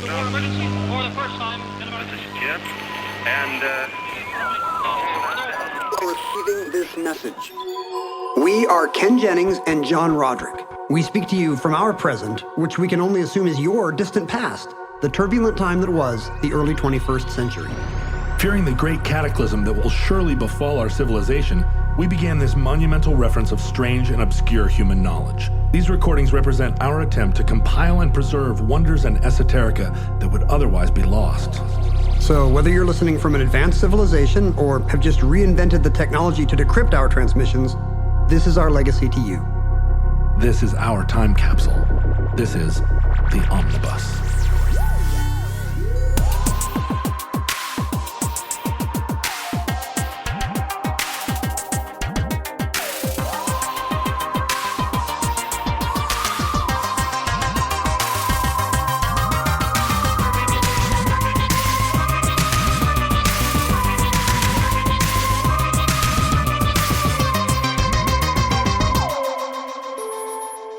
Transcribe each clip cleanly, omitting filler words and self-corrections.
emergency for the first time in about This is Jim, and Receiving this message. We are Ken Jennings and John Roderick. We speak to you from our present, which we can only assume is your distant past, the turbulent time that was the early 21st century. Fearing the great cataclysm that will surely befall our civilization, we began this monumental reference of strange and obscure human knowledge. These recordings represent our attempt to compile and preserve wonders and esoterica that would otherwise be lost. So whether you're listening from an advanced civilization or have just reinvented the technology to decrypt our transmissions, this is our legacy to you. This is our time capsule. This is the Omnibus.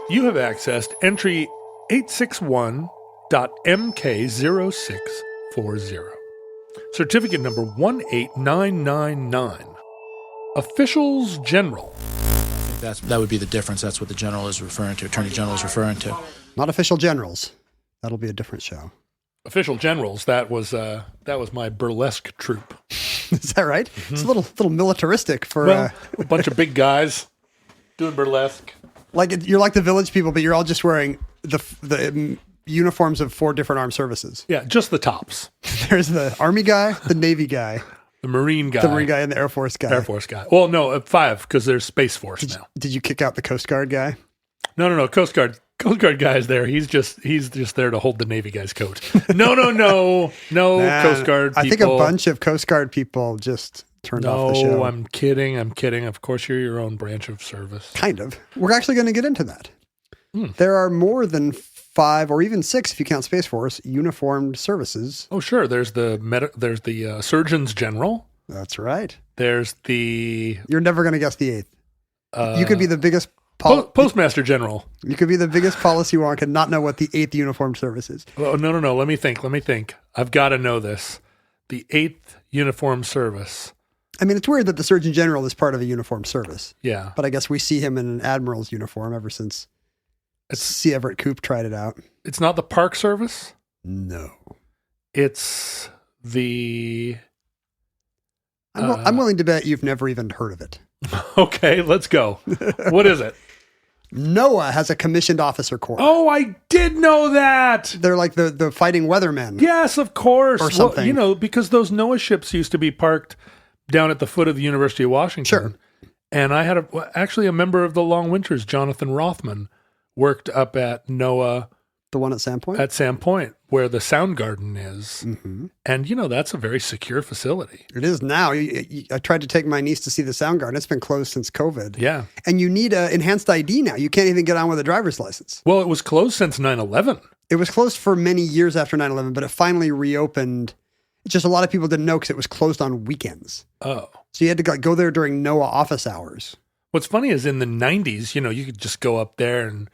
You have accessed entry 861.MK0640. Certificate number 18999. Officials General. That would be the difference. That's what the general is referring to. Attorney General is referring to. Not official generals. That'll be a different show. Official Generals. That was my burlesque troupe. Is that right? Mm-hmm. It's a little militaristic for a bunch of big guys doing burlesque. Like you're like the Village People, but you're all just wearing the uniforms of 4 different armed services. Yeah, just the tops. There's the Army guy, the Navy guy, the Marine guy, and the Air Force guy. Air Force guy. Well, no, 5 because there's Space Force now. Did you kick out the Coast Guard guy? No. Coast Guard guy is there. He's just there to hold the Navy guy's coat. No. Coast Guard people. I think a bunch of Coast Guard people just turned off the show. No, I'm kidding. Of course, you're your own branch of service. Kind of. We're actually going to get into that. There are more than 5 or even 6, if you count Space Force, uniformed services. Oh, sure. There's the Surgeons General. That's right. There's the... You're never going to guess the 8th. You could be the biggest... Postmaster General. You could be the biggest policy wonk and not know what the 8th uniformed service is. Oh, no. Let me think. I've got to know this. The 8th uniformed service. I mean, it's weird that the Surgeon General is part of a uniformed service. Yeah. But I guess we see him in an admiral's uniform ever since C. Everett Koop tried it out. It's not the Park Service? No. It's the... I'm willing to bet you've never even heard of it. Okay, let's go. What is it? NOAA has a commissioned officer corps. Oh, I did know that. They're like the fighting weathermen. Yes, of course. Or something. Well, because those NOAA ships used to be parked down at the foot of the University of Washington. Sure. And I had actually a member of the Long Winters, Jonathan Rothman, worked up at NOAA. The one at Sandpoint? At Sandpoint, where the Soundgarden is. Mm-hmm. And, that's a very secure facility. It is now. I tried to take my niece to see the Soundgarden. It's been closed since COVID. Yeah. And you need an enhanced ID now. You can't even get on with a driver's license. Well, it was closed since 9/11. It was closed for many years after 9/11, but it finally reopened. It's just a lot of people didn't know because it was closed on weekends. Oh. So you had to go there during NOAA office hours. What's funny is in the 90s, you could just go up there and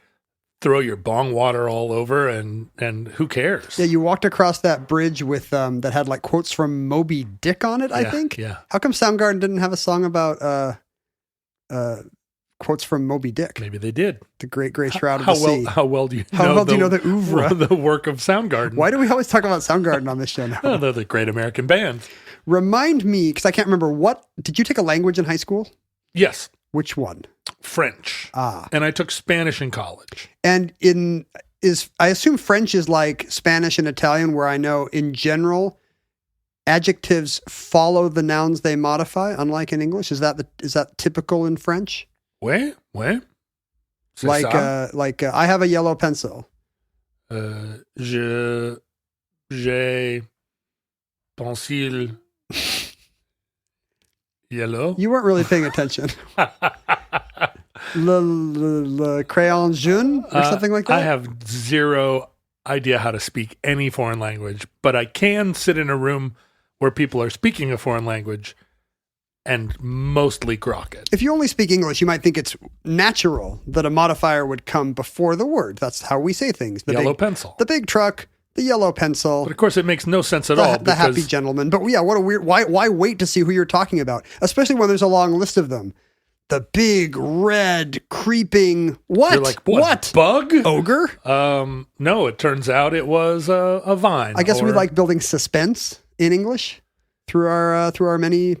throw your bong water all over and who cares? Yeah, you walked across that bridge with that had like quotes from Moby Dick on it, I think. Yeah. How come Soundgarden didn't have a song about quotes from Moby Dick? Maybe they did. The Great Gray Shroud of the Sea. How well do you know the oeuvre? The work of Soundgarden. Why do we always talk about Soundgarden on this show now? Oh, they're the great American band. Remind me, because I can't remember, did you take a language in high school? Yes. Which one? French. Ah. And I took Spanish in college. And I assume French is like Spanish and Italian, where I know in general adjectives follow the nouns they modify, unlike in English. Is that typical in French? Ouais. Like I have a yellow pencil. J'ai pencil yellow. You weren't really paying attention. Le crayon jaune or something like that? I have zero idea how to speak any foreign language, but I can sit in a room where people are speaking a foreign language and mostly grok it. If you only speak English, you might think it's natural that a modifier would come before the word. That's how we say things. Yellow pencil. The big truck, The yellow pencil. But of course, it makes no sense at all. The happy gentleman. But yeah, what a weird. Why wait to see who you're talking about? Especially when there's a long list of them. The big red creeping. What? You're like, what? Bug? Ogre? No, it turns out it was a vine. I guess we like building suspense in English through our many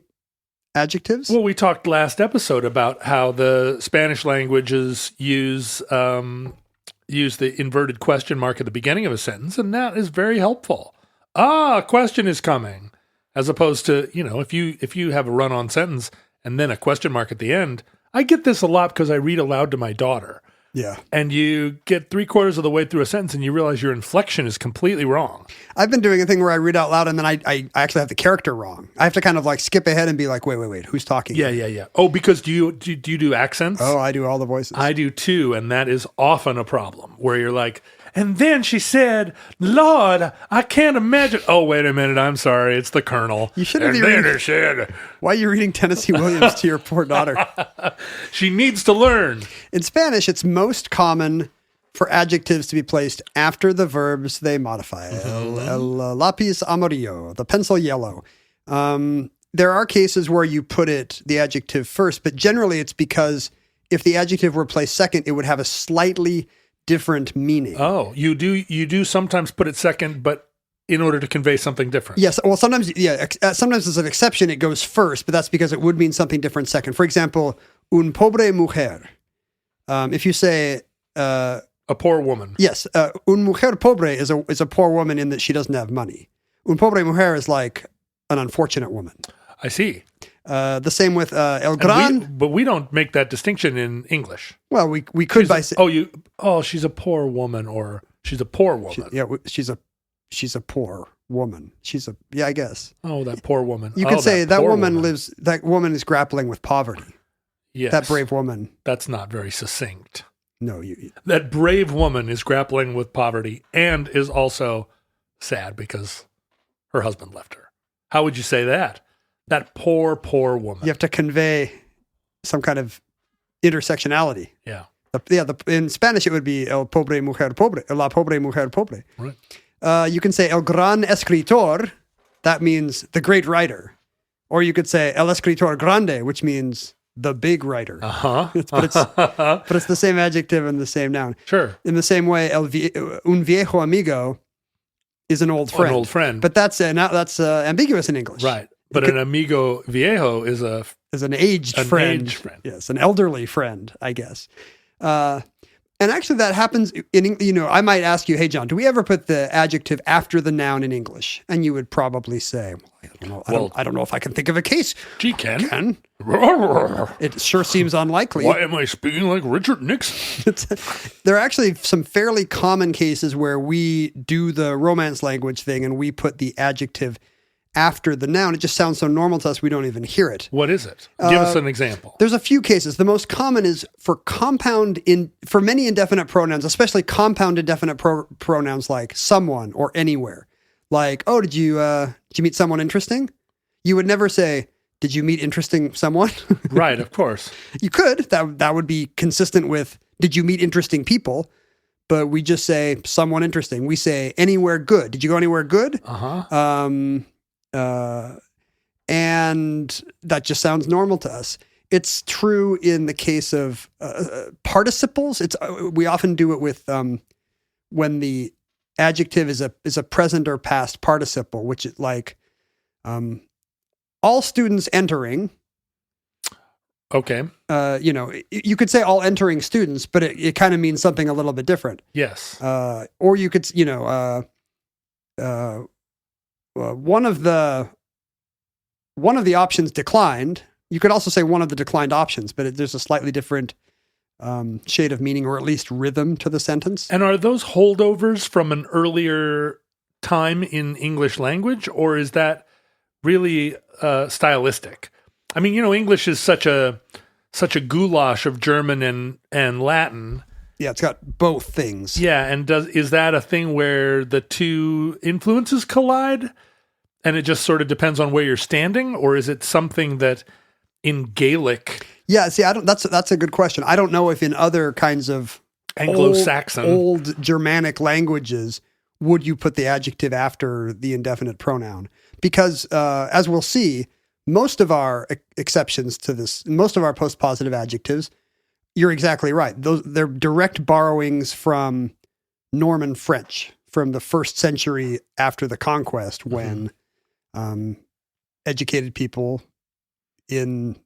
adjectives. Well, we talked last episode about how the Spanish languages use the inverted question mark at the beginning of a sentence, and that is very helpful. A question is coming, as opposed to, if you have a run-on sentence and then a question mark at the end. I get this a lot because I read aloud to my daughter. Yeah. And you get 3/4 of the way through a sentence and you realize your inflection is completely wrong. I've been doing a thing where I read out loud and then I actually have the character wrong. I have to kind of like skip ahead and be like, wait, who's talking? Yeah. Oh, because do you do accents? Oh, I do all the voices. I do too, and that is often a problem where you're like, and then she said, Lord, I can't imagine. Oh, wait a minute. I'm sorry. It's the Colonel. You shouldn't be reading. Why are you reading Tennessee Williams to your poor daughter? She needs to learn. In Spanish, it's most common for adjectives to be placed after the verbs they modify. El lápiz amarillo, the pencil yellow. There are cases where you put the adjective first, but generally it's because if the adjective were placed second, it would have a slightly different meaning. Oh, you do sometimes put it second, but in order to convey something different. Yes. Well, sometimes as an exception, it goes first, but that's because it would mean something different second. For example, un pobre mujer. If you say a poor woman. Yes. Un mujer pobre is a poor woman in that she doesn't have money. Un pobre mujer is like an unfortunate woman. I see. The same with el gran. But we don't make that distinction in English. Well, we could by saying, she's a poor woman, or she's a poor woman. She's a poor woman. I guess. Oh, that poor woman. You could say that woman is grappling with poverty. Yes. That brave woman. That's not very succinct. No, that brave woman is grappling with poverty and is also sad because her husband left her. How would you say that? That poor, poor woman. You have to convey some kind of intersectionality. Yeah. In Spanish, it would be el pobre mujer pobre, la pobre mujer pobre. Right. You can say el gran escritor. That means the great writer. Or you could say el escritor grande, which means the big writer. Uh-huh. But it's the same adjective and the same noun. Sure. In the same way, un viejo amigo is an old friend. An old friend. But that's ambiguous in English. Right. But an amigo viejo is an aged friend. Yes, an elderly friend, I guess. And actually that happens I might ask you, hey, John, do we ever put the adjective after the noun in English? And you would probably say, I don't know if I can think of a case. Gee, Ken. It sure seems unlikely. Why am I speaking like Richard Nixon? There are actually some fairly common cases where we do the Romance language thing and we put the adjective after the noun. It just sounds so normal to us we don't even hear it. What is it? Give us an example. There's a few cases. The most common is for for many indefinite pronouns, especially compound indefinite pronouns like someone or anywhere. Like, oh, did you meet someone interesting? You would never say, did you meet interesting someone? Right, of course. You could. That would be consistent with, did you meet interesting people? But we just say someone interesting. We say anywhere good. Did you go anywhere good? Uh-huh. And that just sounds normal to us. It's true in the case of participles. We often do it with when the adjective is a present or past participle, which is like all students entering. Okay. You could say all entering students, but it kind of means something a little bit different. Yes. Or you could, one of the options declined. You could also say one of the declined options, but there's a slightly different shade of meaning, or at least rhythm to the sentence. And are those holdovers from an earlier time in English language, or is that really stylistic? I mean, English is such a goulash of German and Latin. Yeah, it's got both things. Yeah, and is that a thing where the two influences collide, and it just sort of depends on where you're standing, or is it something that in Gaelic? Yeah, see, that's a good question. I don't know if in other kinds of Anglo-Saxon, old Germanic languages would you put the adjective after the indefinite pronoun? Because as we'll see, most of our exceptions to this, most of our postpositive adjectives, you're exactly right. They're direct borrowings from Norman French from the 1st century after the conquest, when educated people in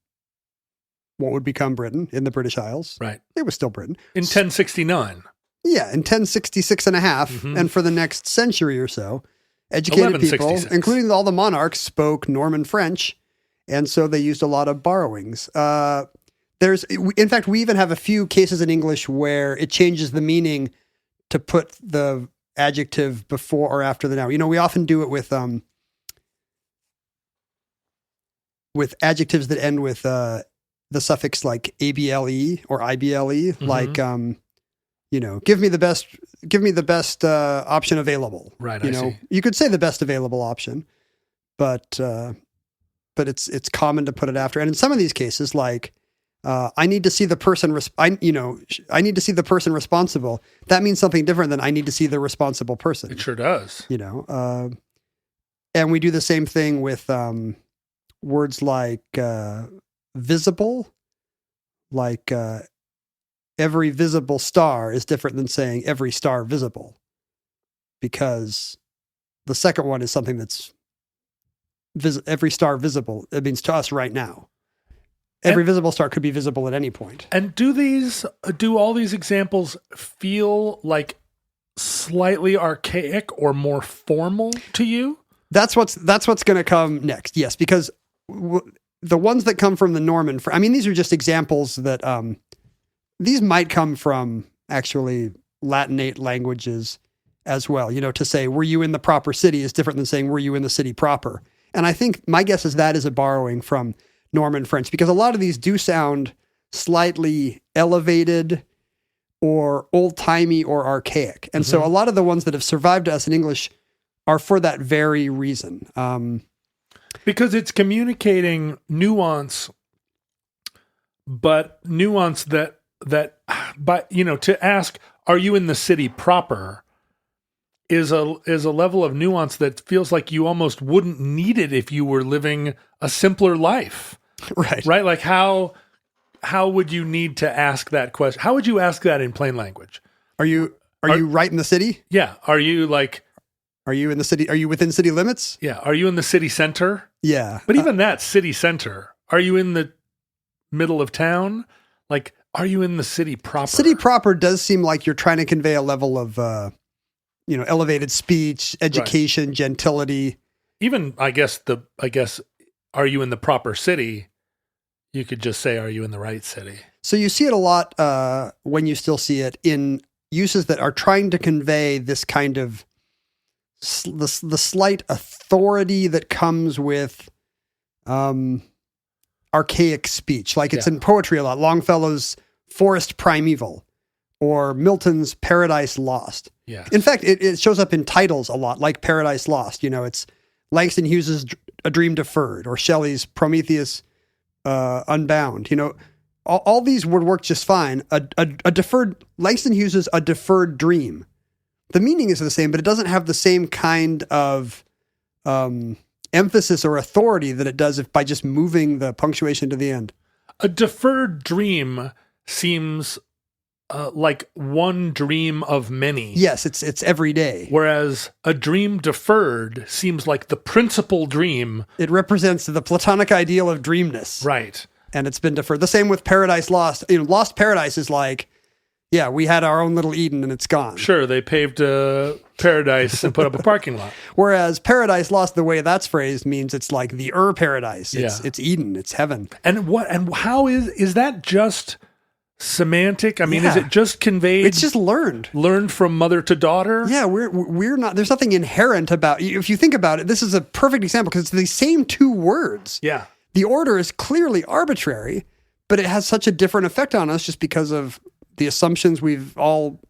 what would become Britain, in the British Isles. Right. It was still Britain. In 1069. Yeah, in 1066 and a half, and for the next century or so, educated people, 1166. including all the monarchs, spoke Norman French, and so they used a lot of borrowings. In fact, we even have a few cases in English where it changes the meaning to put the adjective before or after the noun. You know, we often do it with adjectives that end with the suffix like able or ible, like give me the best option available. Right. You know, you could say the best available option, but it's common to put it after. And in some of these cases, like I need to see the person. I need to see the person responsible. That means something different than I need to see the responsible person. It sure does. You know, and we do the same thing with words like visible, like every visible star is different than saying every star visible, because the second one is something that's every star visible. It means to us right now. Every visible star could be visible at any point. And do all these examples feel like slightly archaic or more formal to you? That's what's going to come next. Yes, because the ones that come from the Norman, these are just examples that these might come from actually Latinate languages as well. You know, to say "were you in the proper city" is different than saying "were you in the city proper." And I think my guess is that is a borrowing from Norman French, because a lot of these do sound slightly elevated or old-timey or archaic. And so a lot of the ones that have survived to us in English are for that very reason. Because it's communicating nuance, but nuance that to ask, are you in the city proper, is a level of nuance that feels like you almost wouldn't need it if you were living a simpler life. Right. Right? Like how would you need to ask that question? How would you ask that in plain language? Are you right in the city? Yeah. Are you in the city? Are you within city limits? Yeah. Are you in the city center? Yeah. But even that city center, are you in the middle of town? Like, are you in the city proper? City proper does seem like you're trying to convey a level of, elevated speech, education, gentility. Even, I guess, are you in the proper city? You could just say, are you in the right city? So you see it a lot when you still see it in uses that are trying to convey this kind of the slight authority that comes with archaic speech. Like it's in poetry a lot. Longfellow's Forest Primeval or Milton's Paradise Lost. Yeah. In fact, it shows up in titles a lot, like Paradise Lost. You know, it's Langston Hughes's A Dream Deferred or Shelley's Prometheus Unbound. You know, all these would work just fine. A deferred, Langston Hughes's A Deferred Dream. The meaning is the same, but it doesn't have the same kind of emphasis or authority that it does by just moving the punctuation to the end. A deferred dream seems like one dream of many. Yes, it's every day. Whereas a dream deferred seems like the principal dream. It represents the Platonic ideal of dreamness. Right. And it's been deferred. The same with Paradise Lost. You know, Lost Paradise is like, yeah, we had our own little Eden and it's gone. Sure, they paved paradise and put up a parking lot. Whereas Paradise Lost, the way that's phrased, means it's like the paradise. It's Eden. It's heaven. And how is that just semantic? I mean, is it just conveyed? It's just learned from mother to daughter. Yeah, we're not. There's nothing inherent about. If you think about it, this is a perfect example because it's the same two words. Yeah, the order is clearly arbitrary, but it has such a different effect on us just because of the assumptions we've all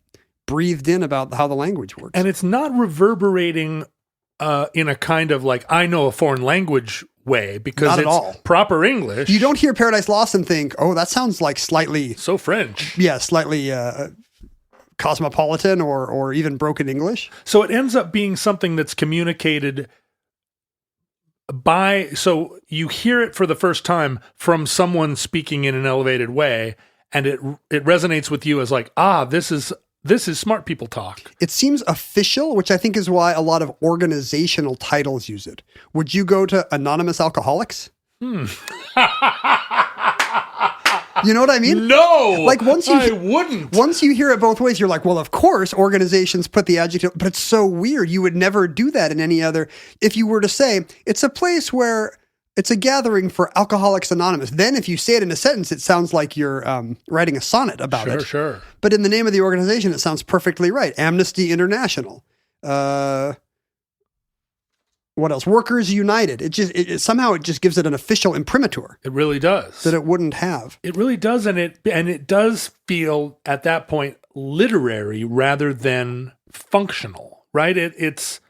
breathed in about how the language works. And it's not reverberating in a kind of like I know a foreign language way because not it's at all. Proper English. You don't hear Paradise Lost and think, oh, that sounds like slightly... So French. Yeah, slightly cosmopolitan or even broken English. So it ends up being something that's communicated so you hear it for the first time from someone speaking in an elevated way, and it resonates with you as like, this is smart people talk. It seems official, which I think is why a lot of organizational titles use it. Would you go to Anonymous Alcoholics? You know what I mean? No, like I wouldn't. Once you hear it both ways, you're like, well, of course, organizations put the adjective, but it's so weird. You would never do that in any other. If you were to say it's a place where it's a gathering for Alcoholics Anonymous, then if you say it in a sentence, it sounds like you're writing a sonnet about it. Sure. But in the name of the organization, it sounds perfectly right. Amnesty International. What else? Workers United. It somehow just gives it an official imprimatur. It really does. That it wouldn't have. It really does, and it does feel at that point literary rather than functional, right? It's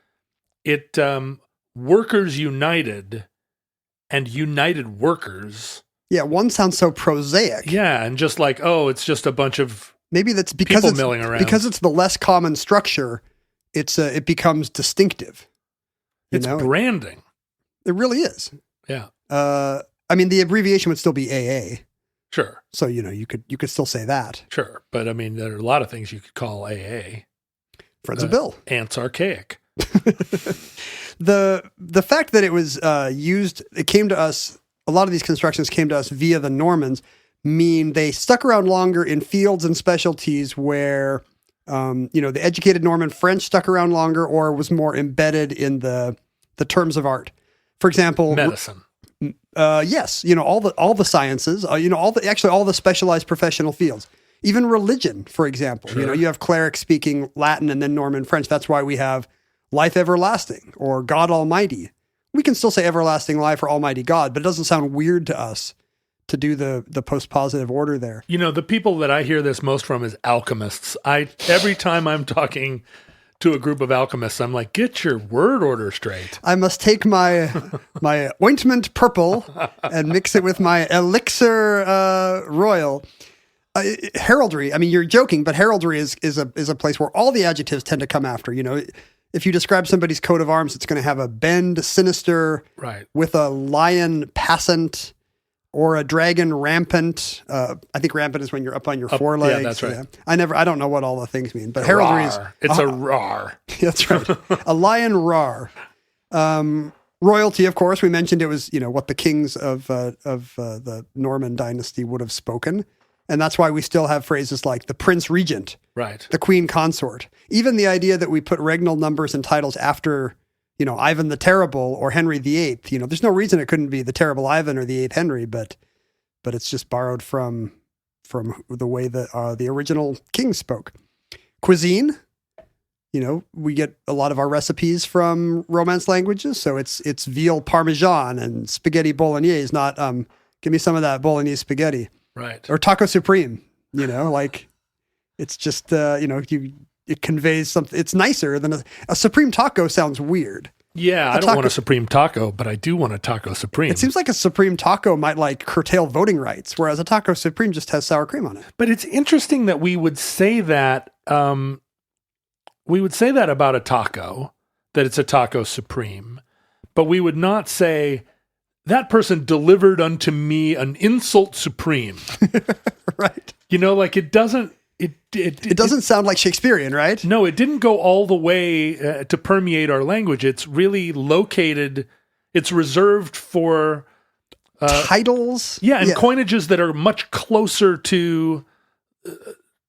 Workers United and United Workers. Yeah, one sounds so prosaic. Yeah, and just like, it's just a bunch of maybe that's because people milling around. Because it's the less common structure. It becomes distinctive. It's branding. It really is. Yeah. I mean, the abbreviation would still be AA. Sure. So, you could still say that. Sure. But I mean, there are a lot of things you could call AA. Friends of Bill. Ants archaic. The fact that it was used, it came to us, a lot of these constructions came to us via the Normans, mean they stuck around longer in fields and specialties where the educated Norman French stuck around longer or was more embedded in the terms of art. For example, medicine. Yes, all the sciences, all the specialized professional fields, even religion, for example. Sure. You have clerics speaking Latin and then Norman French. That's why we have life everlasting or God Almighty. We can still say everlasting life or Almighty God, but it doesn't sound weird to us to do the postpositive order there. The people that I hear this most from is alchemists. Every time I'm talking to a group of alchemists, I'm like, get your word order straight. I must take my ointment purple and mix it with my elixir royal. Heraldry. I mean, you're joking, but heraldry is a place where all the adjectives tend to come after. If you describe somebody's coat of arms, it's going to have a bend sinister, right, with a lion passant. Or a dragon rampant. I think rampant is when you're up on your forelegs. Yeah, that's right. Yeah. I don't know what all the things mean, but heraldry is. It's a rar. That's right. A lion rar. Royalty, of course, we mentioned it was, what the kings of the Norman dynasty would have spoken. And that's why we still have phrases like the prince regent, right, the queen consort. Even the idea that we put regnal numbers and titles after Ivan the Terrible or Henry VIII, there's no reason it couldn't be the Terrible Ivan or the 8th Henry, but it's just borrowed from the way that the original kings spoke. Cuisine, we get a lot of our recipes from Romance languages, so it's veal parmesan and spaghetti bolognese, not give me some of that bolognese spaghetti, right? Or taco supreme, like it's just it conveys something. It's nicer than a supreme taco sounds weird. Yeah, I don't want a supreme taco, but I do want a taco supreme. It seems like a supreme taco might curtail voting rights, whereas a taco supreme just has sour cream on it. But it's interesting that we would say that about a taco, that it's a taco supreme, but we would not say that person delivered unto me an insult supreme. Right. It doesn't. It doesn't sound like Shakespearean, right? No, it didn't go all the way to permeate our language. It's really located. It's reserved for titles. Yeah, and coinages that are much closer to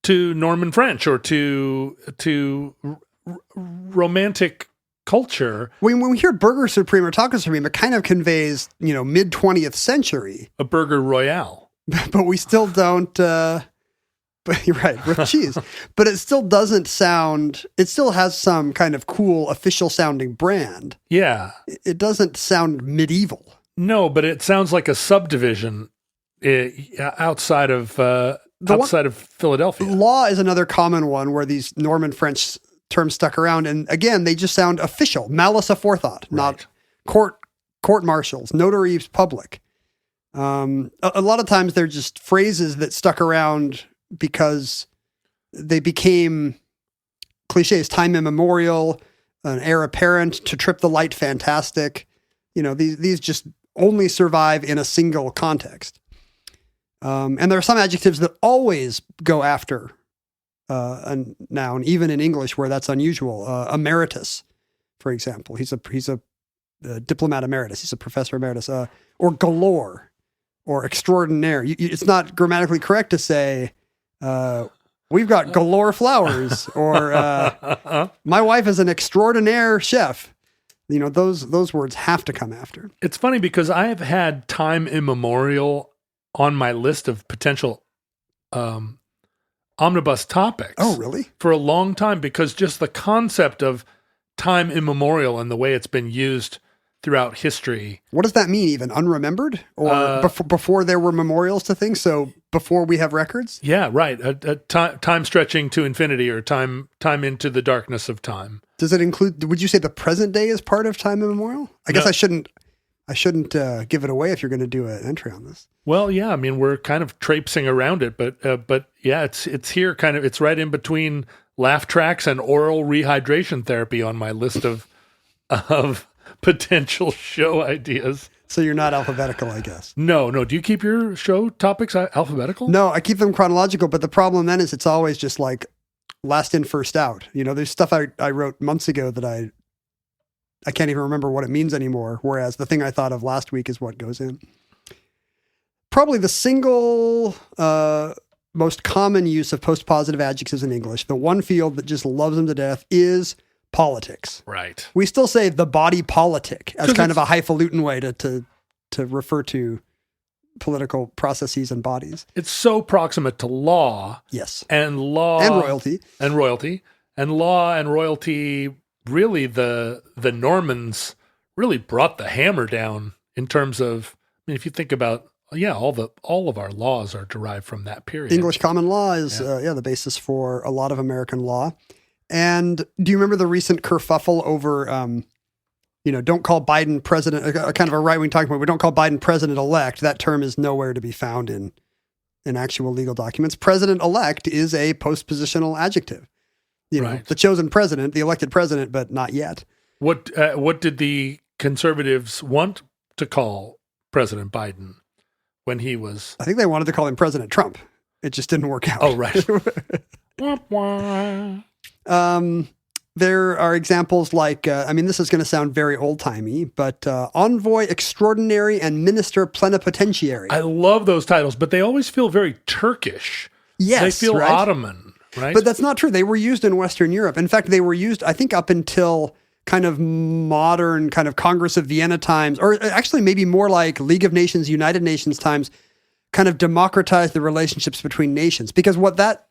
Norman French or to romantic culture. When we hear burger supreme or taco supreme, it kind of conveys, mid 20th century. A burger royale. But we still don't. But you're right, with cheese. But it still doesn't sound, it still has some kind of cool official sounding brand. Yeah. It doesn't sound medieval. No, but it sounds like a subdivision outside of Philadelphia. Law is another common one where these Norman French terms stuck around. And again, they just sound official. Malice aforethought, right. Not court martials, notaries public. A lot of times they're just phrases that stuck around because they became cliches, time immemorial, an heir apparent, to trip the light fantastic. These just only survive in a single context. And there are some adjectives that always go after a noun, even in English where that's unusual. Emeritus, for example. He's a diplomat emeritus. He's a professor emeritus. Or galore, or extraordinaire. It's not grammatically correct to say, we've got galore flowers, or my wife is an extraordinaire chef. Those words have to come after. It's funny because I have had time immemorial on my list of potential omnibus topics. Oh, really? For a long time, because just the concept of time immemorial and the way it's been used throughout history. What does that mean? Even unremembered, or before there were memorials to things? So before we have records? Yeah, right. Time stretching to infinity, or time into the darkness of time. Does it include? Would you say the present day is part of time immemorial? I guess I shouldn't give it away if you're going to do an entry on this. Well, yeah. I mean, we're kind of traipsing around it, but yeah, it's here. Kind of, it's right in between laugh tracks and oral rehydration therapy on my list of potential show ideas. So you're not alphabetical, I guess. No. Do you keep your show topics alphabetical? No, I keep them chronological, but the problem then is it's always just like last in, first out. There's stuff I wrote months ago that I can't even remember what it means anymore, whereas the thing I thought of last week is what goes in. Probably the single most common use of postpositive adjectives in English, the one field that just loves them to death, is politics. Right. We still say the body politic as kind of a highfalutin way to refer to political processes and bodies. It's so proximate to law. Yes. And law. And royalty. And royalty. And law and royalty, really the Normans really brought the hammer down in terms of, if you think about, all of our laws are derived from that period. English common law is the basis for a lot of American law. And do you remember the recent kerfuffle over, don't call Biden president, kind of a right-wing talking point, but don't call Biden president-elect. That term is nowhere to be found in actual legal documents. President-elect is a postpositional adjective. Right. The chosen president, the elected president, but not yet. What did the conservatives want to call President Biden when he was? I think they wanted to call him President Trump. It just didn't work out. Oh, right. There are examples like, this is going to sound very old-timey, but envoy extraordinary and minister plenipotentiary. I love those titles, but they always feel very Turkish. Yes, they feel right? Ottoman, right? But that's not true. They were used in Western Europe. In fact, they were used, I think, up until kind of modern kind of Congress of Vienna times, or actually maybe more like League of Nations, United Nations times, kind of democratized the relationships between nations. Because what that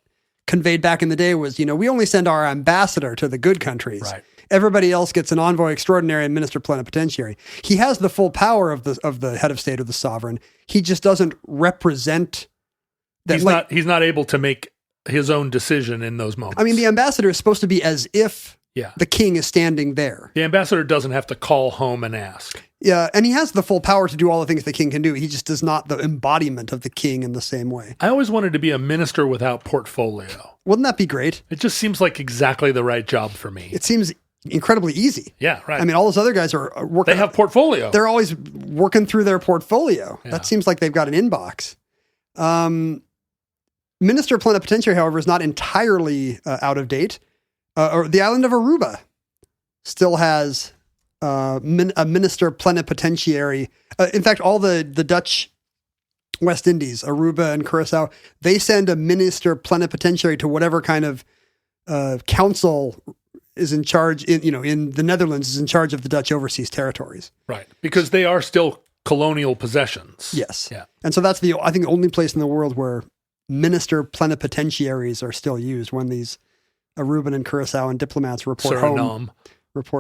conveyed back in the day was, we only send our ambassador to the good countries. Right. Everybody else gets an envoy extraordinary and minister plenipotentiary. He has the full power of the head of state or the sovereign. He just doesn't represent that. He's not able to make his own decision in those moments. The ambassador is supposed to be as if the king is standing there. The ambassador doesn't have to call home and ask. Yeah, and he has the full power to do all the things the king can do. He just does not the embodiment of the king in the same way. I always wanted to be a minister without portfolio. Wouldn't that be great? It just seems like exactly the right job for me. It seems incredibly easy. Yeah, right. All those other guys are working. They have portfolio. They're always working through their portfolio. Yeah. That seems like they've got an inbox. Minister plenipotentiary, however, is not entirely out of date. Or the island of Aruba still has a minister plenipotentiary. In fact, all the Dutch West Indies, Aruba and Curacao, they send a minister plenipotentiary to whatever kind of council is in charge in the Netherlands, is in charge of the Dutch overseas territories. Right. Because they are still colonial possessions. Yes. Yeah. And so that's the only place in the world where minister plenipotentiaries are still used, when these Aruban and Curaçaoan diplomats report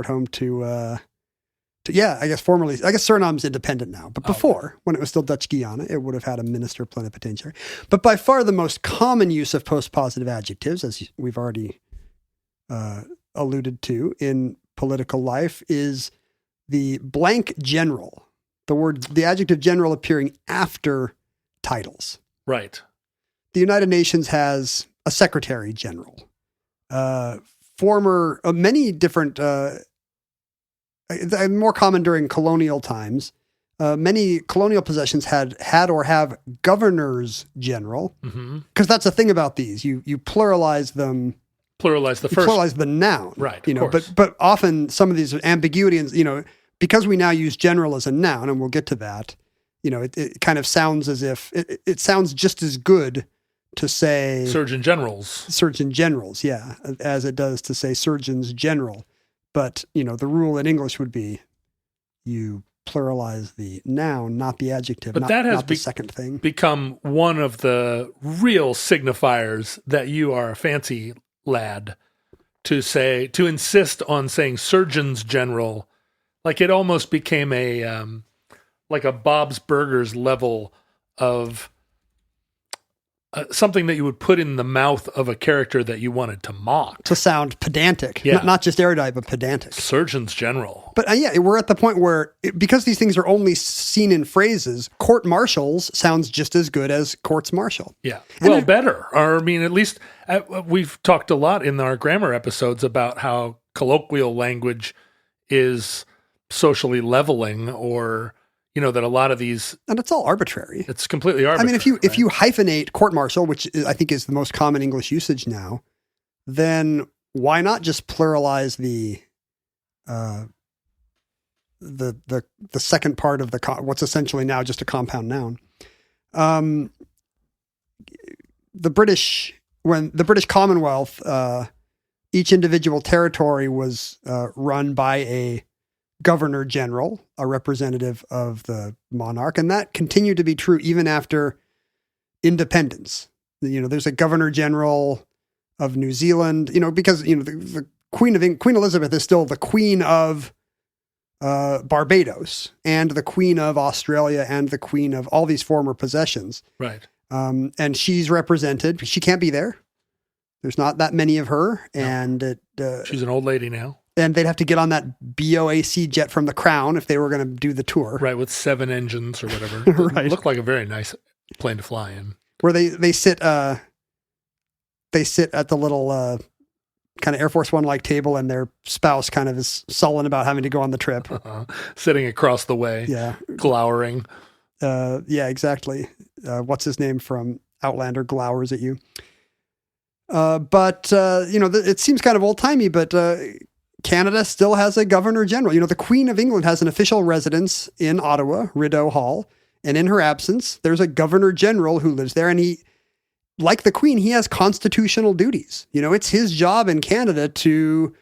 home to I guess Suriname's independent now, but before, when it was still Dutch Guiana, it would have had a minister plenipotentiary. But by far the most common use of postpositive adjectives, as we've already alluded to in political life, is the blank general, the adjective general appearing after titles. Right. The United Nations has a secretary general. Former, many different, more common during colonial times. Many colonial possessions had or have governors general, because that's the thing about these. You pluralize them. Pluralize the first. Pluralize the noun, right? But often some of these ambiguity, and because we now use general as a noun, and we'll get to that. It kind of sounds as if it sounds just as good to say Surgeon Generals, yeah, as it does to say surgeons general. But the rule in English would be you pluralize the noun, not the adjective, but not, that has not the second thing. Become one of the real signifiers that you are a fancy lad to insist on saying surgeons general. Like it almost became like a Bob's Burgers level of something that you would put in the mouth of a character that you wanted to mock. To sound pedantic. Yeah. Not just erudite, but pedantic. Surgeons general. But we're at the point where, because these things are only seen in phrases, court martials sounds just as good as courts martial. Yeah. And better. Or, at least we've talked a lot in our grammar episodes about how colloquial language is socially leveling, or that a lot of these, and it's all arbitrary. It's completely arbitrary. If you hyphenate court martial, which I think is the most common English usage now, then why not just pluralize the second part of what's essentially now just a compound noun? When the British Commonwealth, each individual territory was run by a governor general, a representative of the monarch, and that continued to be true even after independence. There's a governor general of New Zealand, because the Queen Elizabeth is still the Queen of Barbados and the Queen of Australia and the Queen of all these former possessions. Right. And she's represented. She can't be there. There's not that many of her, and she's an old lady now. And they'd have to get on that BOAC jet from the Crown if they were going to do the tour. Right, with 7 engines or whatever. Right. It looked like a very nice plane to fly in. Where they sit at the little kind of Air Force One like table, and their spouse kind of is sullen about having to go on the trip. Sitting across the way. Yeah. Glowering. Yeah, exactly. What's his name from Outlander glowers at you. But it seems kind of old-timey, but Canada still has a governor general. The Queen of England has an official residence in Ottawa, Rideau Hall, and in her absence, there's a governor general who lives there, and he, like the Queen, he has constitutional duties. It's his job in Canada to,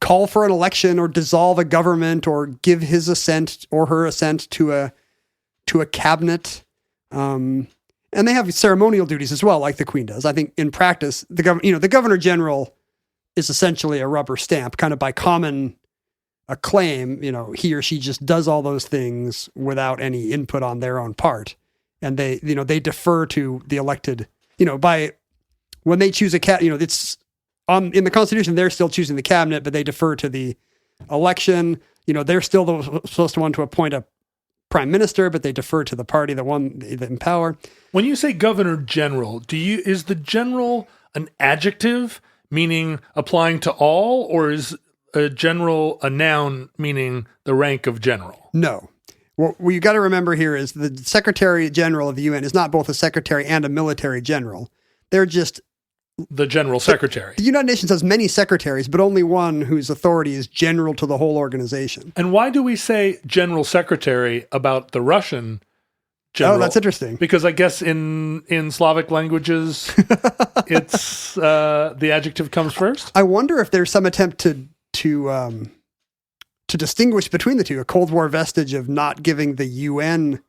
call for an election or dissolve a government or give his assent or her assent to a cabinet. And they have ceremonial duties as well, like the Queen does. I think in practice, the governor general is essentially a rubber stamp, kind of by common acclaim. He or she just does all those things without any input on their own part, and they defer to the elected. When they choose it's in the Constitution, they're still choosing the cabinet, but they defer to the election. They're still supposed to want to appoint a prime minister, but they defer to the party that won in power. When you say governor general, is the general an adjective, meaning applying to all, or is a general a noun, meaning the rank of general? No. What you got to remember here is the Secretary General of the UN is not both a secretary and a military general. They're just the general secretary. The United Nations has many secretaries, but only one whose authority is general to the whole organization. And why do we say general secretary about the Russian general? Oh, that's interesting. Because I guess in Slavic languages, it's the adjective comes first. I wonder if there's some attempt to distinguish between the two, a Cold War vestige of not giving the UN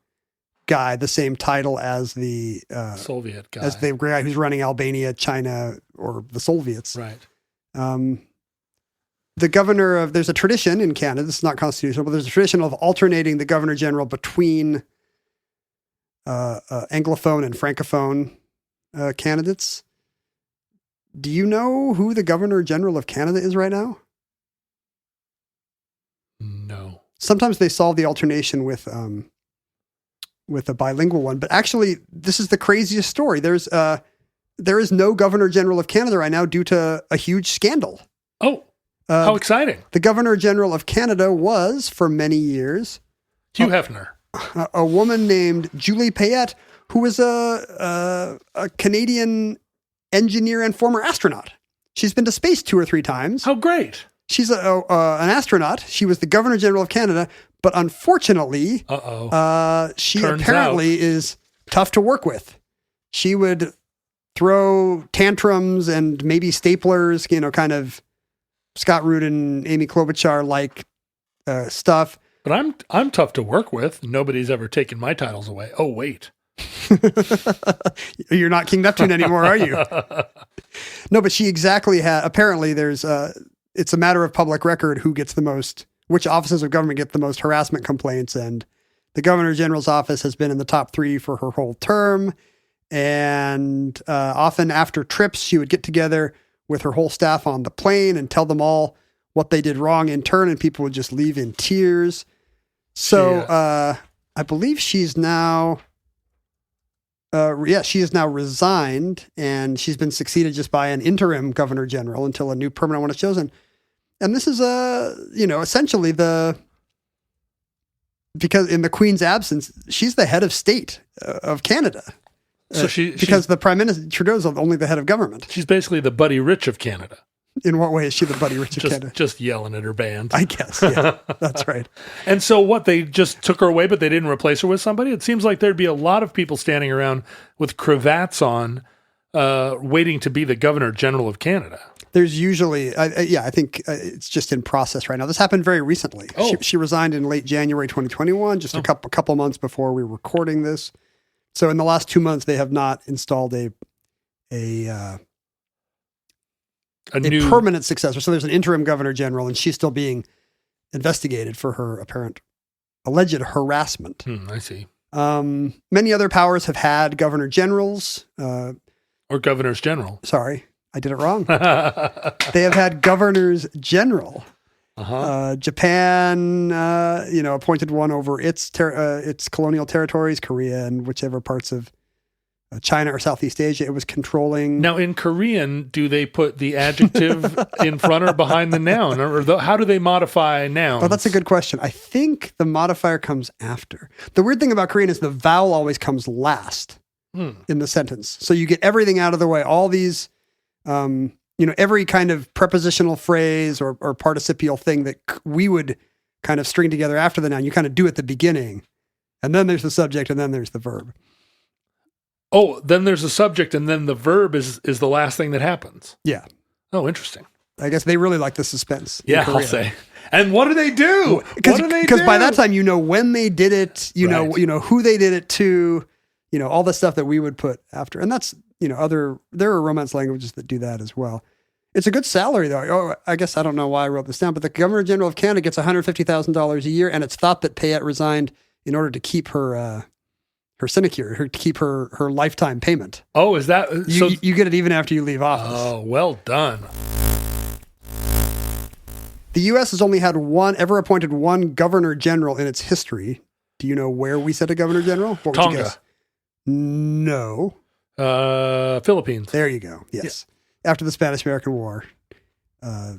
guy the same title as the Soviet guy, as the guy who's running Albania, China, or the Soviets. Right. The governor there's a tradition in Canada, this is not constitutional, but there's a tradition of alternating the governor general between Anglophone and Francophone candidates. Do you know who the governor general of Canada is right now? No. Sometimes they solve the alternation with a bilingual one, but actually this is the craziest story. There's a there is no Governor General of Canada right now due to a huge scandal. Oh, how exciting. The Governor General of Canada was, for many years, Hugh Hefner. a woman named Julie Payette, who was a Canadian engineer and former astronaut. She's been to space 2 or 3 times. How great. She's an astronaut. She was the Governor General of Canada, but unfortunately, she Turns apparently is tough to work with. She would throw tantrums and maybe staplers, kind of Scott Rudin, Amy Klobuchar-like stuff. But I'm tough to work with. Nobody's ever taken my titles away. Oh, wait. You're not King Neptune anymore, are you? No, but she exactly had, apparently there's, it's a matter of public record who gets the most, which offices of government get the most harassment complaints. And the Governor General's office has been in the top 3 for her whole term. And often after trips, she would get together with her whole staff on the plane and tell them all what they did wrong in turn. And people would just leave in tears. So I believe she's now... she is now resigned, and she's been succeeded just by an interim Governor General until a new permanent one is chosen. And this is essentially because in the Queen's absence, she's the head of state of Canada. So because the Prime Minister Trudeau is only the head of government. She's basically the Buddy Rich of Canada. In what way is she the Buddy Rich of Canada? Just yelling at her band. I guess, yeah, that's right. And so what, they just took her away, but they didn't replace her with somebody? It seems like there'd be a lot of people standing around with cravats on, waiting to be the Governor General of Canada. There's usually, I think it's just in process right now. This happened very recently. Oh. She resigned in late January 2021, just a couple months before we were recording this. So in the last 2 months, they have not installed a new permanent successor. So there's an interim Governor General, and she's still being investigated for her apparent alleged harassment. I see. Many other powers have had Governor Generals. Or Governors General. Sorry, I did it wrong. They have had Governors General. Japan, appointed one over its colonial territories, Korea and whichever parts of China or Southeast Asia it was controlling. Now, in Korean, do they put the adjective in front or behind the noun? Or how do they modify nouns? Oh, that's a good question. I think the modifier comes after. The weird thing about Korean is the vowel always comes last in the sentence. So you get everything out of the way. All these, every kind of prepositional phrase or participial thing that we would kind of string together after the noun, you kind of do at the beginning. And then there's the subject and then there's the verb. Oh, then there's a subject, and then the verb is the last thing that happens. Yeah. Oh, interesting. I guess they really like the suspense. Yeah, I'll say. And what do they do? Because by that time, you know when they did it, you know who they did it to, all the stuff that we would put after. And that's, there are Romance languages that do that as well. It's a good salary, though. Oh, I guess I don't know why I wrote this down, but the Governor General of Canada gets $150,000 a year, and it's thought that Payette resigned in order to keep her sinecure, to keep her lifetime payment. Oh, is that... You get it even after you leave office. Oh, well done. The U.S. has only had ever appointed one Governor General in its history. Do you know where we set a Governor General? What would Tonga. you guess? No. Philippines. There you go. Yes. Yeah. After the Spanish-American War, the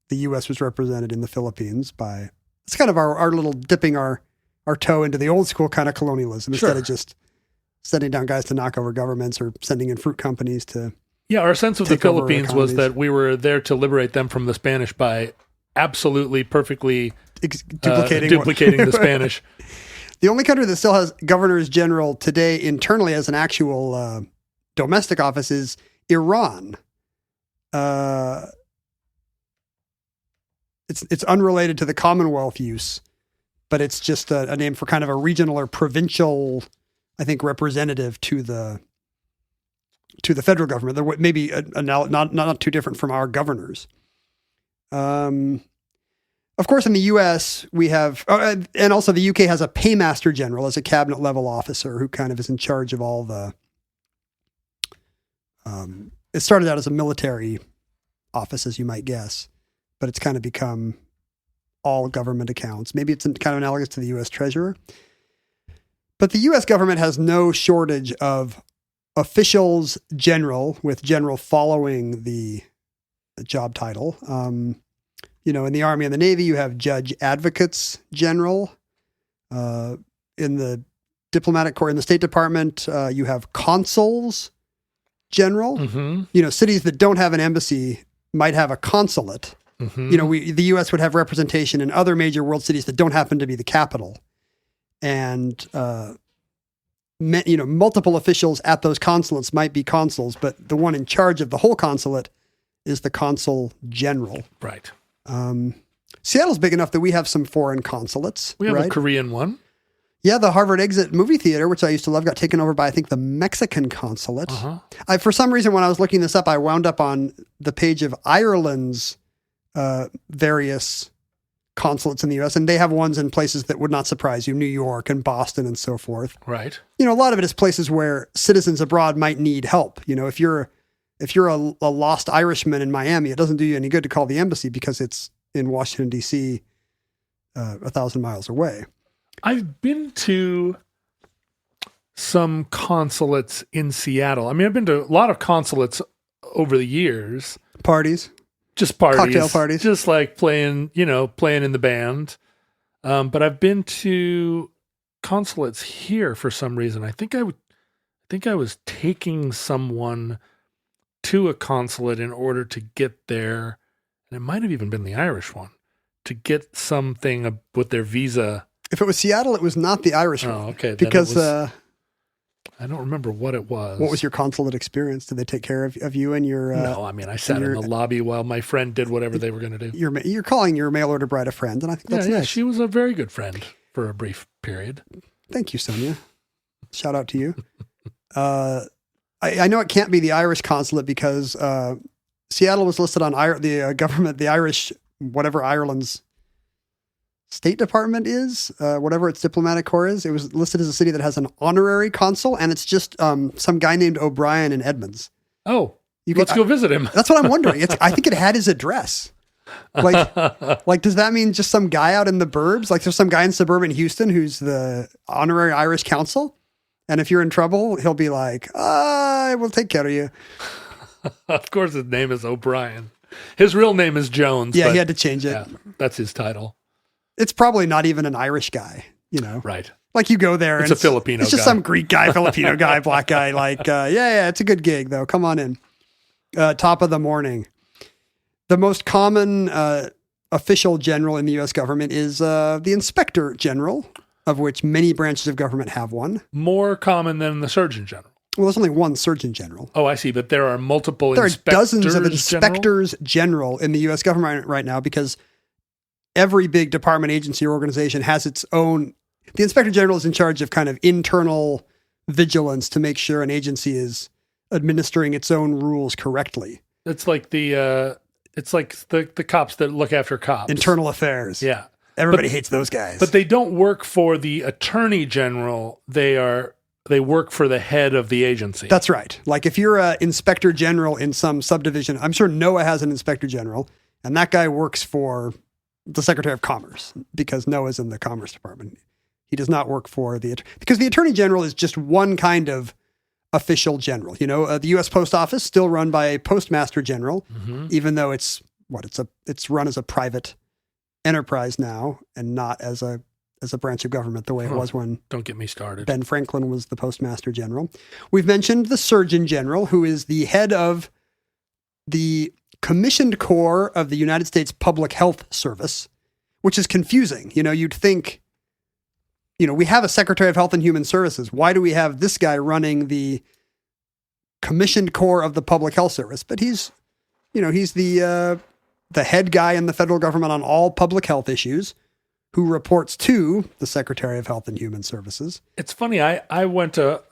U.S. was represented in the Philippines by... It's kind of our little dipping our toe into the old school kind of colonialism instead of just sending down guys to knock over governments or sending in fruit companies to... Yeah, our sense of the Philippines was that we were there to liberate them from the Spanish by absolutely perfectly duplicating the Spanish. The only country that still has governors general today internally as an actual domestic office is Iran. It's unrelated to the Commonwealth use, but it's just a name for kind of a regional or provincial, I think, representative to the federal government. They're maybe not too different from our governors. Of course, in the U.S., we have, and also the UK has a paymaster general as a cabinet level officer who kind of is in charge of all the, it started out as a military office, as you might guess, but it's kind of become all government accounts. Maybe it's kind of analogous to the U.S. Treasurer. But the U.S. government has no shortage of officials general, with general following the job title. In the Army and the Navy, you have judge advocates general. In the diplomatic corps, in the State Department, you have consuls general. Mm-hmm. Cities that don't have an embassy might have a consulate. Mm-hmm. The U.S. would have representation in other major world cities that don't happen to be the capital. And, multiple officials at those consulates might be consuls, but the one in charge of the whole consulate is the consul general. Right. Seattle's big enough that we have some foreign consulates. We have right? a Korean one. Yeah, the Harvard Exit movie theater, which I used to love, got taken over by, I think, the Mexican consulate. For some reason, when I was looking this up, I wound up on the page of Ireland's various consulates in the U.S., and they have ones in places that would not surprise you, New York and Boston and so forth. Right. A lot of it is places where citizens abroad might need help. If you're a lost Irishman in Miami, it doesn't do you any good to call the embassy because it's in Washington, D.C., 1,000 miles away. I've been to some consulates in Seattle. I mean, I've been to a lot of consulates over the years. Parties? Just parties. Cocktail parties. Just like playing in the band. But I've been to consulates here for some reason. I think I was taking someone to a consulate in order to get there, and it might have even been the Irish one, to get something with their visa. If it was Seattle, it was not the Irish one. Oh, okay. Because I don't remember what it was. What was your consulate experience? Did they take care of you and your... No, I mean, I sat in the lobby while my friend did whatever they were going to do. You're calling your mail order bride a friend, and I think that's nice. Yeah, she was a very good friend for a brief period. Thank you, Sonia. Shout out to you. I know it can't be the Irish consulate because Seattle was listed on the government, the Irish, whatever Ireland's State Department is, whatever its diplomatic corps is. It was listed as a city that has an honorary consul, and it's just some guy named O'Brien in Edmonds. Oh, let's go visit him. That's what I'm wondering. I think it had his address. Like, does that mean just some guy out in the burbs? Like, there's some guy in suburban Houston who's the honorary Irish consul, and if you're in trouble, he'll be like, "I will take care of you." Of course, his name is O'Brien. His real name is Jones. Yeah, he had to change it. Yeah, that's his title. It's probably not even an Irish guy, Right. Like you go there, it's and a Filipino It's just guy. some Greek guy, Filipino guy, black guy. Like, yeah, it's a good gig though. Come on in. Top of the morning. The most common official general in the U.S. government is the inspector general, of which many branches of government have one. More common than the surgeon general. Well, there's only one surgeon general. Oh, I see. But there are multiple There are dozens of general? inspectors general in the U.S. government right now because every big department, agency, or organization has its own. The inspector general is in charge of kind of internal vigilance to make sure an agency is administering its own rules correctly. It's like the cops that look after cops. Internal affairs. Yeah. Everybody hates those guys. But they don't work for the attorney general. They work for the head of the agency. That's right. Like if you're an inspector general in some subdivision, I'm sure NOAA has an inspector general, and that guy works for the Secretary of Commerce because NOAA's in the Commerce Department. He does not work for because the Attorney General is just one kind of official general. The U.S. Post Office still run by a Postmaster General, even though it's run as a private enterprise now and not as a branch of government the way it was when don't get me started. Ben Franklin was the Postmaster General. We've mentioned the Surgeon General, who is the head of the Commissioned Corps of the United States Public Health Service, which is confusing. You'd think, we have a Secretary of Health and Human Services. Why do we have this guy running the Commissioned Corps of the Public Health Service? But he's the head guy in the federal government on all public health issues, who reports to the Secretary of Health and Human Services. It's funny. I went to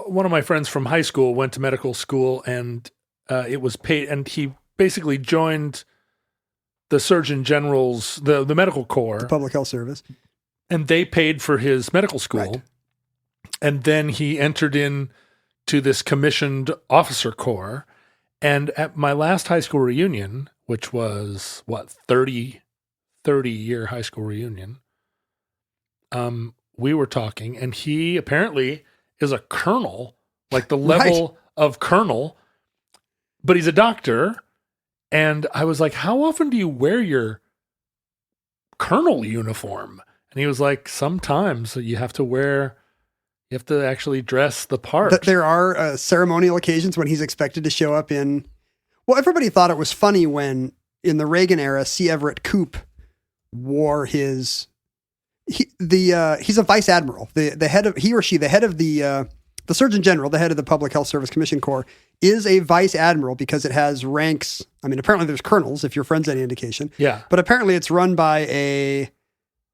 one of my friends from high school went to medical school, and it was paid, and he basically joined the Surgeon General's, the medical corps, The Public Health Service. And they paid for his medical school. Right. And then he entered in to this commissioned officer corps. And at my last high school reunion, which was 30-year high school reunion, we were talking, and he apparently is a colonel like the level of colonel, but he's a doctor. And I was like, how often do you wear your colonel uniform? And he was like, sometimes you have to actually dress the part. There are ceremonial occasions when he's expected to show up in, well, everybody thought it was funny when in the Reagan era, C. Everett Koop wore he's a vice admiral, the head of the Surgeon General, the head of the Public Health Service Commission Corps, is a vice admiral because it has ranks. I mean, apparently there's colonels, if your friend's any indication. Yeah. But apparently it's run by an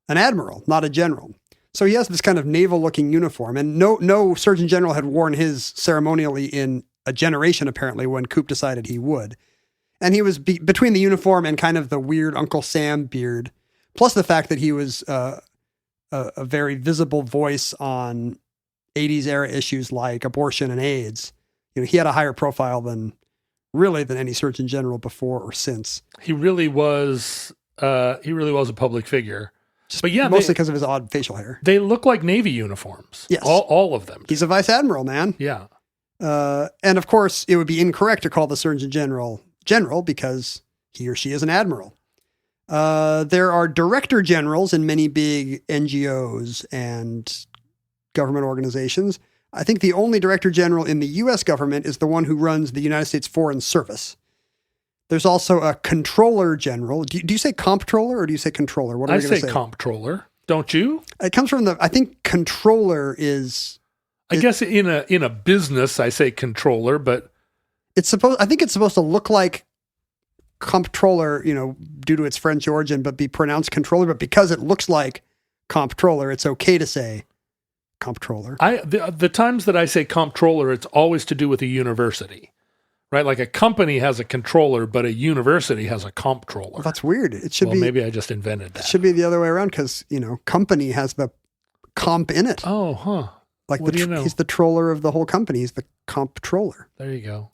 admiral, not a general. So he has this kind of naval-looking uniform, and no Surgeon General had worn his ceremonially in a generation, apparently, when Koop decided he would. And he was between the uniform and kind of the weird Uncle Sam beard, plus the fact that he was a very visible voice on 80s era issues like abortion and AIDS. You know, he had a higher profile than any Surgeon General before or since. He really was a public figure. But yeah, mostly because of his odd facial hair. They look like Navy uniforms. Yes. All of them. He's a vice admiral, man. Yeah. And of course, it would be incorrect to call the Surgeon General because he or she is an admiral. There are director generals in many big NGOs and government organizations. I think the only director general in the U.S. government is the one who runs the United States Foreign Service. There's also a controller general. Do you say comptroller or do you say controller? What are you going to say? I say comptroller. Don't you? It comes from I think controller is. I guess in a business, I say controller, but I think it's supposed to look like comptroller, due to its French origin, but be pronounced controller. But because it looks like comptroller, it's okay to say comptroller. The times that I say comptroller, it's always to do with a university, right? Like a company has a controller, but a university has a comptroller. Well, that's weird. It should be. Maybe I just invented that. It should be the other way around because, company has the comp in it. Oh, huh. Like he's the troller of the whole company. He's the comptroller. There you go.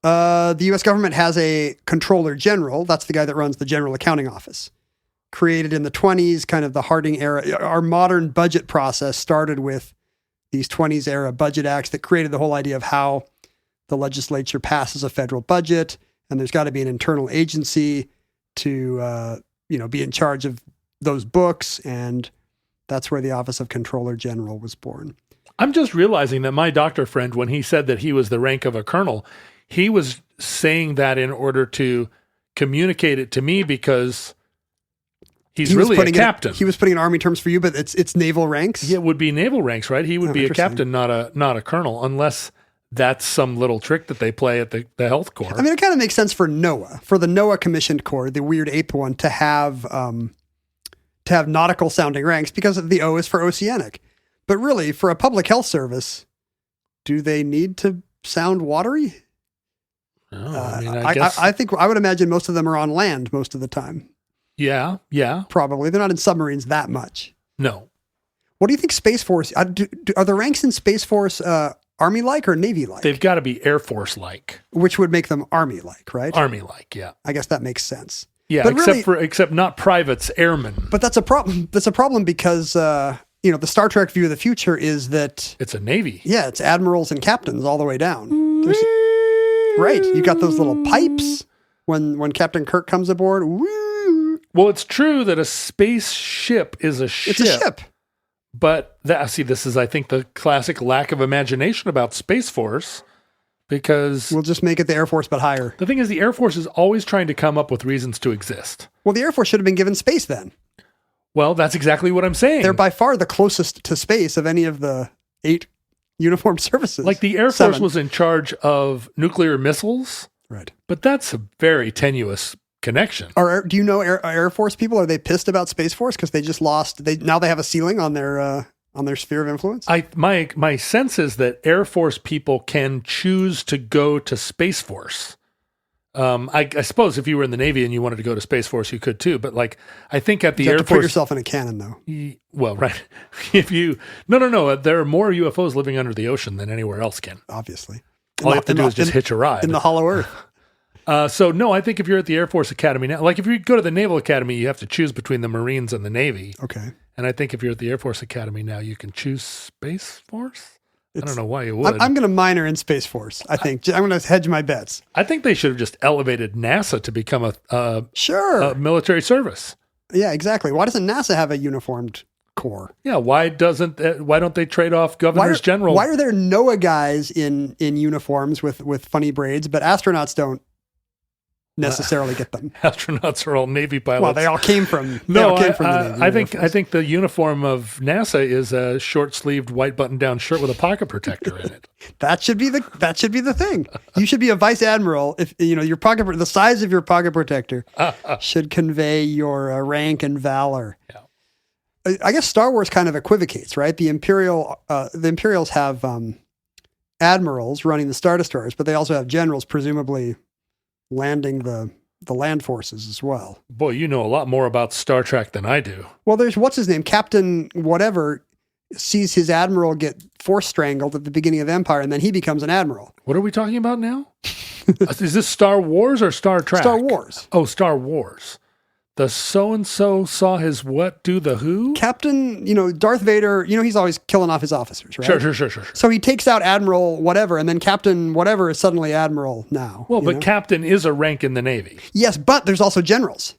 The U.S. government has a controller general. That's the guy that runs the General Accounting Office. Created in the 20s, kind of the Harding era. Our modern budget process started with these 20s era budget acts that created the whole idea of how the legislature passes a federal budget, and there's got to be an internal agency to be in charge of those books, and that's where the Office of Controller General was born. I'm just realizing that my doctor friend, when he said that he was the rank of a colonel, he was saying that in order to communicate it to me because he's really a captain. He was putting in Army terms for you, but it's naval ranks? Yeah, it would be naval ranks, right? He would be a captain, not a colonel, unless that's some little trick that they play at the health corps. I mean, it kind of makes sense for NOAA, for the NOAA commissioned corps, the weird ape one, to have nautical sounding ranks because the O is for oceanic. But really, for a public health service, do they need to sound watery? I think I would imagine most of them are on land most of the time. Yeah. Probably. They're not in submarines that much. No. What do you think Space Force, are the ranks in Space Force Army-like or Navy-like? They've got to be Air Force-like. Which would make them Army-like, right? Army-like, yeah. I guess that makes sense. Yeah, but except not privates, airmen. But that's a problem. That's a problem because, the Star Trek view of the future is that... It's a Navy. Yeah, it's admirals and captains all the way down. Right. You got those little pipes when Captain Kirk comes aboard. Woo. Well, it's true that a spaceship is a ship. It's a ship. But this is, I think, the classic lack of imagination about Space Force, because... We'll just make it the Air Force, but higher. The thing is, the Air Force is always trying to come up with reasons to exist. Well, the Air Force should have been given space then. Well, that's exactly what I'm saying. They're by far the closest to space of any of the 8 uniformed services. Like the Air Force was in charge of nuclear missiles. Right. But that's a very tenuous connection. Do you know Air Force people? Are they pissed about Space Force because they just lost? Now they have a ceiling on their sphere of influence. My sense is that Air Force people can choose to go to Space Force. I suppose if you were in the Navy and you wanted to go to Space Force, you could too. But I think at the you Air have to Force, put yourself in a cannon, though. Well, right. No. There are more UFOs living under the ocean than anywhere else can. Obviously, All you have to do is just hitch a ride in the hollow earth. I think if you're at the Air Force Academy now, like if you go to the Naval Academy, you have to choose between the Marines and the Navy. Okay. And I think if you're at the Air Force Academy now, you can choose Space Force. I don't know why you would. I'm going to minor in Space Force, I think. I'm going to hedge my bets. I think they should have just elevated NASA to become a Sure. military service. Yeah, exactly. Why doesn't NASA have a uniformed corps? Yeah, why don't they trade off governors general? Why are there NOAA guys in uniforms with funny braids, but astronauts don't necessarily get them? Astronauts are all Navy pilots. Well, they all came from the Navy. I think the uniform of NASA is a short-sleeved white button-down shirt with a pocket protector in it. That should be the thing. You should be a vice admiral if your the size of your pocket protector should convey your rank and valor. Yeah. I guess Star Wars kind of equivocates, right? The Imperials have admirals running the Star Destroyers, but they also have generals, presumably landing the land forces as well. Boy, you know a lot more about Star Trek than I do. Well, there's what's his name, Captain whatever, sees his admiral get force strangled at the beginning of Empire, and then he becomes an admiral. What are we talking about now? Is this Star Wars or Star Trek? Star Wars. Oh, Star Wars. The so-and-so saw his what do the who? Captain, Darth Vader, he's always killing off his officers, right? Sure. So he takes out Admiral whatever, and then Captain whatever is suddenly Admiral now. Well, but Captain is a rank in the Navy. Yes, but there's also generals.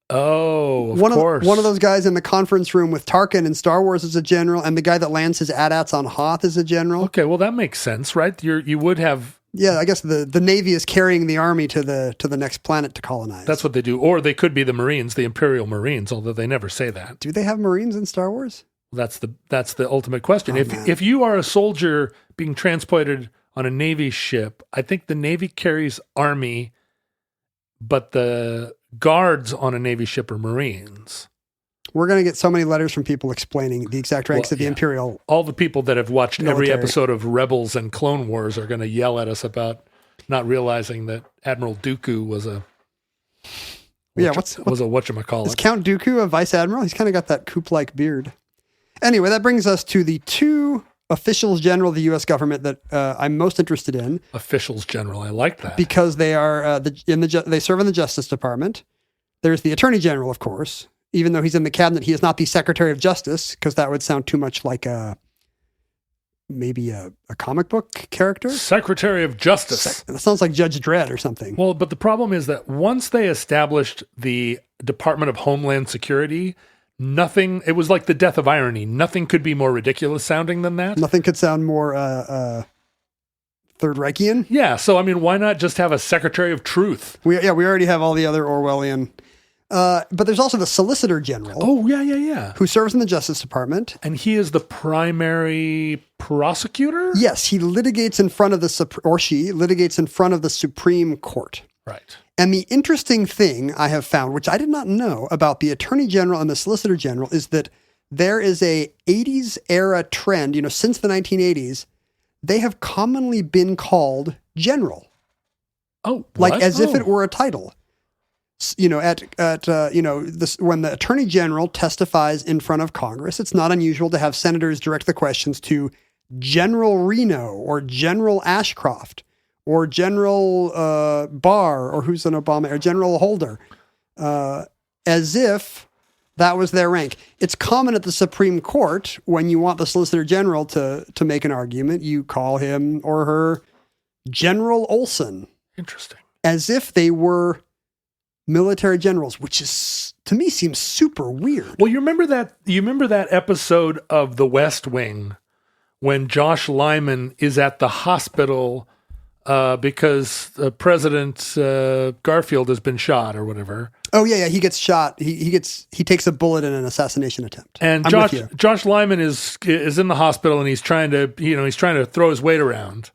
Oh, of course. One of those guys in the conference room with Tarkin in Star Wars is a general, and the guy that lands his AT-ATs on Hoth is a general. Okay, well, that makes sense, right? You would have... Yeah, I guess the Navy is carrying the army to the next planet to colonize. That's what they do. Or they could be the Marines, the Imperial Marines, although they never say that. Do they have Marines in Star Wars? That's the ultimate question. Oh, if you are a soldier being transported on a Navy ship, I think the Navy carries Army, but the guards on a Navy ship are Marines. We're going to get so many letters from people explaining the exact ranks of the Imperial. All the people that have watched military. every episode of Rebels and Clone Wars are going to yell at us about not realizing that Admiral Dooku was a whatchamacallit. Is Count Dooku a vice admiral? He's kind of got that coupe-like beard. Anyway, that brings us to the two officials general of the U.S. government that I'm most interested in. Officials general, I like that because they are they serve in the Justice Department. There's the Attorney General, of course. Even though he's in the cabinet, he is not the Secretary of Justice, because that would sound too much like maybe a comic book character. Secretary of Justice. That sounds like Judge Dredd or something. Well, but the problem is that once they established the Department of Homeland Security, it was like the death of irony. Nothing could be more ridiculous sounding than that. Nothing could sound more Third Reichian. Yeah, so I mean, why not just have a Secretary of Truth? We already have all the other Orwellian... but there's also the Solicitor General. Oh, yeah. Who serves in the Justice Department. And he is the primary prosecutor? Yes, he litigates in front of she litigates in front of the Supreme Court. Right. And the interesting thing I have found, which I did not know about the Attorney General and the Solicitor General, is that there is a 80s era trend, since the 1980s, they have commonly been called general. Oh, what? Like as if it were a title. When the Attorney General testifies in front of Congress, it's not unusual to have senators direct the questions to General Reno or General Ashcroft or General Barr or who's an Obama or General Holder, as if that was their rank. It's common at the Supreme Court when you want the Solicitor General to make an argument, you call him or her General Olson. Interesting. As if they were military generals, which is, to me, seems super weird. Well, you remember that episode of The West Wing when Josh Lyman is at the hospital because President Garfield has been shot or whatever. Oh yeah, he gets shot. He takes a bullet in an assassination attempt. And Josh Lyman is in the hospital and he's trying to throw his weight around.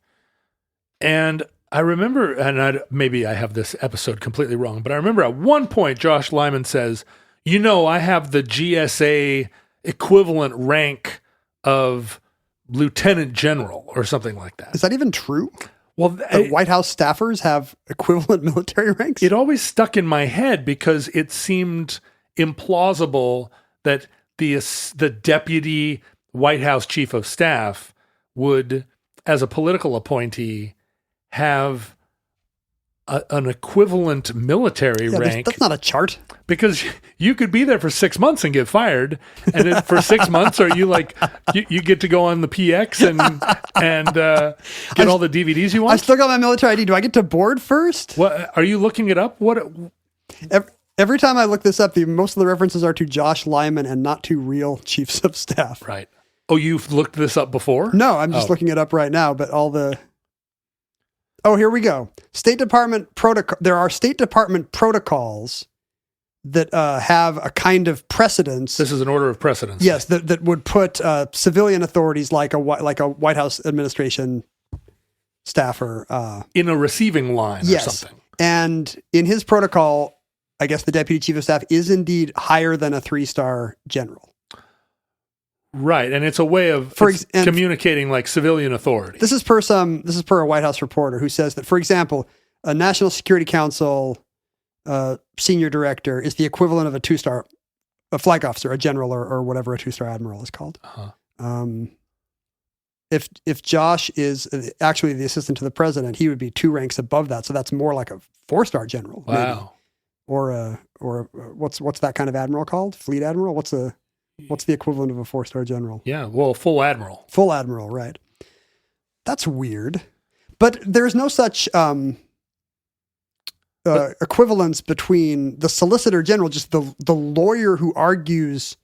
And I remember, and maybe I have this episode completely wrong, but I remember at one point Josh Lyman says, I have the GSA equivalent rank of lieutenant general or something like that. Is that even true? Well, the White House staffers have equivalent military ranks? It always stuck in my head because it seemed implausible that the deputy White House chief of staff would, as a political appointee, have an equivalent military rank. That's not a chart. Because you could be there for 6 months and get fired, and then for 6 months, are you like you get to go on the PX and get all the DVDs you want? I still got my military ID. Do I get to board first? What are you looking it up? What? Every time I look this up, most of the references are to Josh Lyman and not to real chiefs of staff. Right. Oh, you've looked this up before? No, I'm just looking it up right now. But here we go. State Department protocol. There are State Department protocols that have a kind of precedence. This is an order of precedence. Yes, that would put civilian authorities like a White House administration staffer in a receiving line or something. And in his protocol, I guess the deputy chief of staff is indeed higher than a 3-star general. Right, and it's a way of communicating like civilian authority. This is per a White House reporter who says that, for example, a National Security Council senior director is the equivalent of a 2-star, a flag officer, a general, or whatever a 2-star admiral is called. Uh-huh. If Josh is actually the assistant to the president, he would be 2 ranks above that. So that's more like a 4-star general. Wow. Maybe. Or what's that kind of admiral called? Fleet admiral? What's the equivalent of a 4-star general? Yeah, well, full admiral. Full admiral, right. That's weird. But there's no such equivalence between the Solicitor General, just the lawyer who argues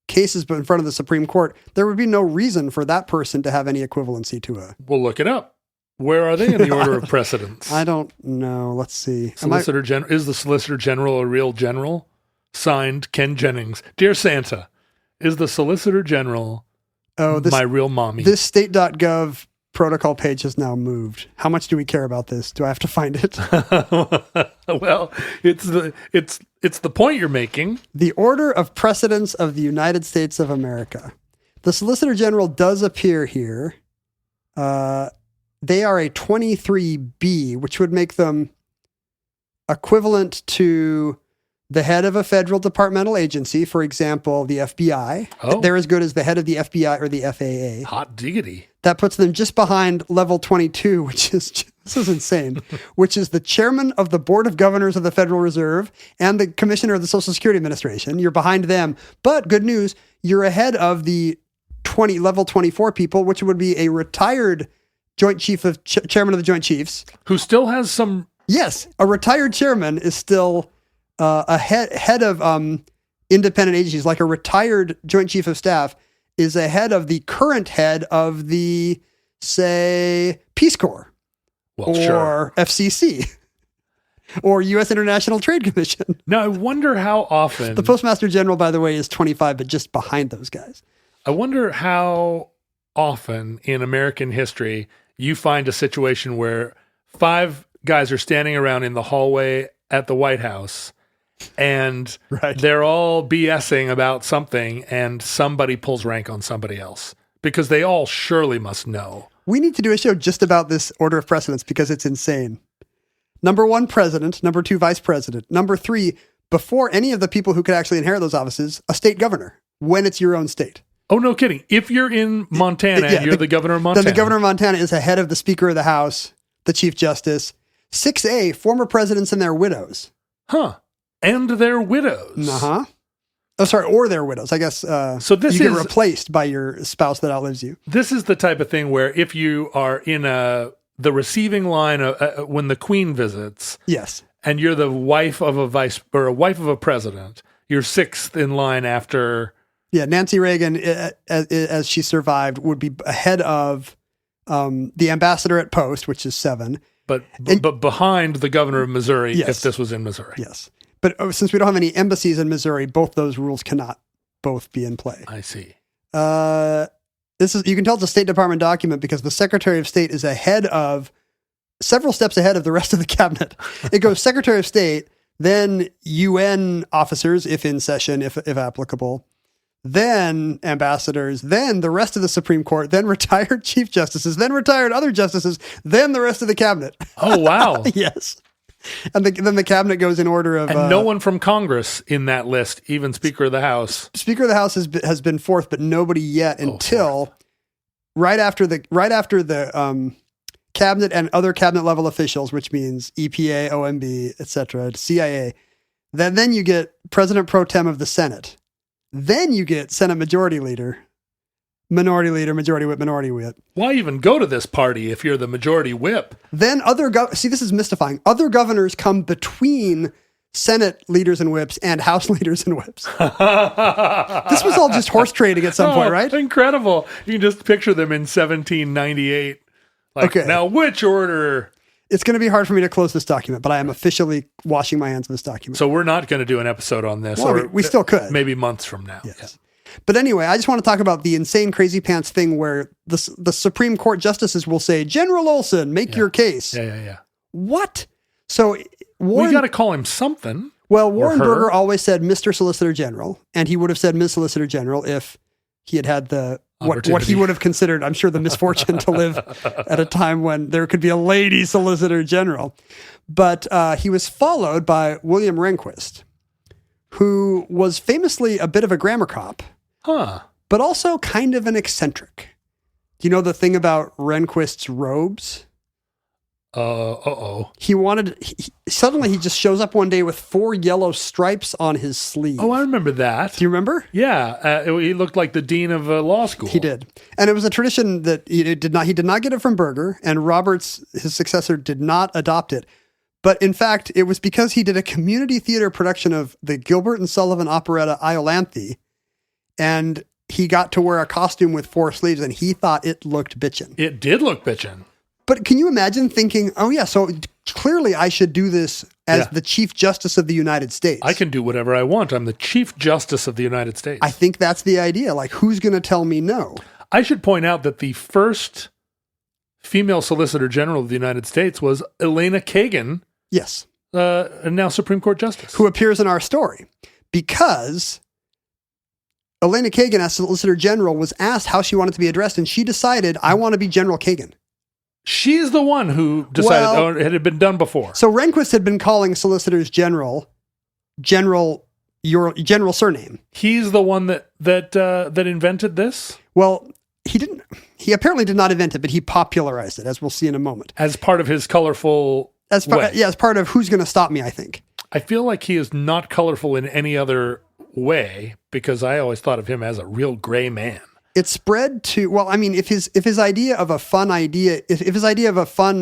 cases in front of the Supreme Court. There would be no reason for that person to have any equivalency to a... We'll look it up. Where are they in the order of precedence? I don't know. Let's see. Solicitor General. Is the Solicitor General a real general? Signed, Ken Jennings. Dear Santa, is the Solicitor General my real mommy? This state.gov protocol page has now moved. How much do we care about this? Do I have to find it? Well, it's the point you're making. The order of precedence of the United States of America. The Solicitor General does appear here. They are a 23B, which would make them equivalent to the head of a federal departmental agency, for example, the FBI. Oh. They're as good as the head of the FBI or the FAA. Hot diggity. That puts them just behind level 22, which is, this is insane, which is the chairman of the Board of Governors of the Federal Reserve and the commissioner of the Social Security Administration. You're behind them. But good news, you're ahead of the level 24 people, which would be a retired Joint Chief of Chairman of the Joint Chiefs. Who still has some... Yes, a retired chairman is still... a head of independent agencies, like a retired Joint Chief of Staff, is a head of the current head of the, say, Peace Corps, or FCC, or U.S. International Trade Commission. Now, I wonder how often... The Postmaster General, by the way, is 25, but just behind those guys. I wonder how often in American history you find a situation where 5 guys are standing around in the hallway at the White House, and they're all BSing about something, and somebody pulls rank on somebody else because they all surely must know. We need to do a show just about this order of precedence because it's insane. Number 1, president. Number 2, vice president. Number 3, before any of the people who could actually inherit those offices, a state governor when it's your own state. Oh, no kidding. If you're in Montana and you're the governor of Montana. Then the governor of Montana is ahead of the Speaker of the House, the Chief Justice. 6A, former presidents and their widows. Huh. And their widows. Uh-huh. Oh, sorry, or their widows. I guess so this you get replaced by your spouse that outlives you. This is the type of thing where if you are in the receiving line when the Queen visits, yes, and you're the wife of a wife of a president, you're 6th in line after. Yeah, Nancy Reagan, as she survived, would be ahead of the ambassador at post, which is 7. But behind the governor of Missouri, yes, if this was in Missouri. Yes. But since we don't have any embassies in Missouri, both those rules cannot both be in play. I see. You can tell it's a State Department document because the Secretary of State is several steps ahead of the rest of the cabinet. It goes Secretary of State, then UN officers, if in session, if applicable, then ambassadors, then the rest of the Supreme Court, then retired chief justices, then retired other justices, then the rest of the cabinet. Oh, wow. Yes. And then the cabinet goes in order of... And no one from Congress in that list, even Speaker of the House. Speaker of the House has been 4th, but nobody yet until right after the cabinet and other cabinet level officials, which means EPA, OMB, etc., CIA. Then you get President Pro Tem of the Senate. Then you get Senate Majority Leader, Majority Whip, Minority Whip. Why even go to this party if you're the Majority Whip? Then see, this is mystifying. Other governors come between Senate leaders and whips and House leaders and whips. This was all just horse trading at some point, right? Incredible. You can just picture them in 1798. Like, okay. Now, which order? It's going to be hard for me to close this document, but I am officially washing my hands of this document. So we're not going to do an episode on this. Well, or we still could. Maybe months from now. Yes. Yeah. But anyway, I just want to talk about the insane crazy pants thing where the Supreme Court justices will say, General Olson, make your case. Yeah. What? So Warren, we got to call him something. Well, Warren Burger always said Mr. Solicitor General, and he would have said Ms. Solicitor General if he had had the what he would have considered, I'm sure, the misfortune to live at a time when there could be a lady Solicitor General. But he was followed by William Rehnquist, who was famously a bit of a grammar cop, but also kind of an eccentric. Do you know the thing about Rehnquist's robes? Suddenly he just shows up one day with 4 yellow stripes on his sleeve. Oh, I remember that. Do you remember? Yeah. He looked like the dean of law school. He did. And it was a tradition that he did not get it from Burger, and Roberts, his successor, did not adopt it. But in fact, it was because he did a community theater production of the Gilbert and Sullivan operetta Iolanthe, and he got to wear a costume with 4 sleeves, and he thought it looked bitchin'. It did look bitchin'. But can you imagine thinking, oh yeah, so clearly I should do this as the Chief Justice of the United States. I can do whatever I want. I'm the Chief Justice of the United States. I think that's the idea. Like, who's going to tell me no? I should point out that the first female Solicitor General of the United States was Elena Kagan. Yes. Now Supreme Court Justice. Who appears in our story. Because Elena Kagan, as Solicitor General, was asked how she wanted to be addressed, and she decided, I want to be General Kagan. She's the one who decided it had been done before. So Rehnquist had been calling solicitors general surname. He's the one that invented this? Well, he apparently did not invent it, but he popularized it, as we'll see in a moment. As part of his colorful way. Yeah, as part of Who's Gonna Stop Me, I think. I feel like he is not colorful in any other way, because I always thought of him as a real gray man. It spread to, well, I mean, if his idea of a fun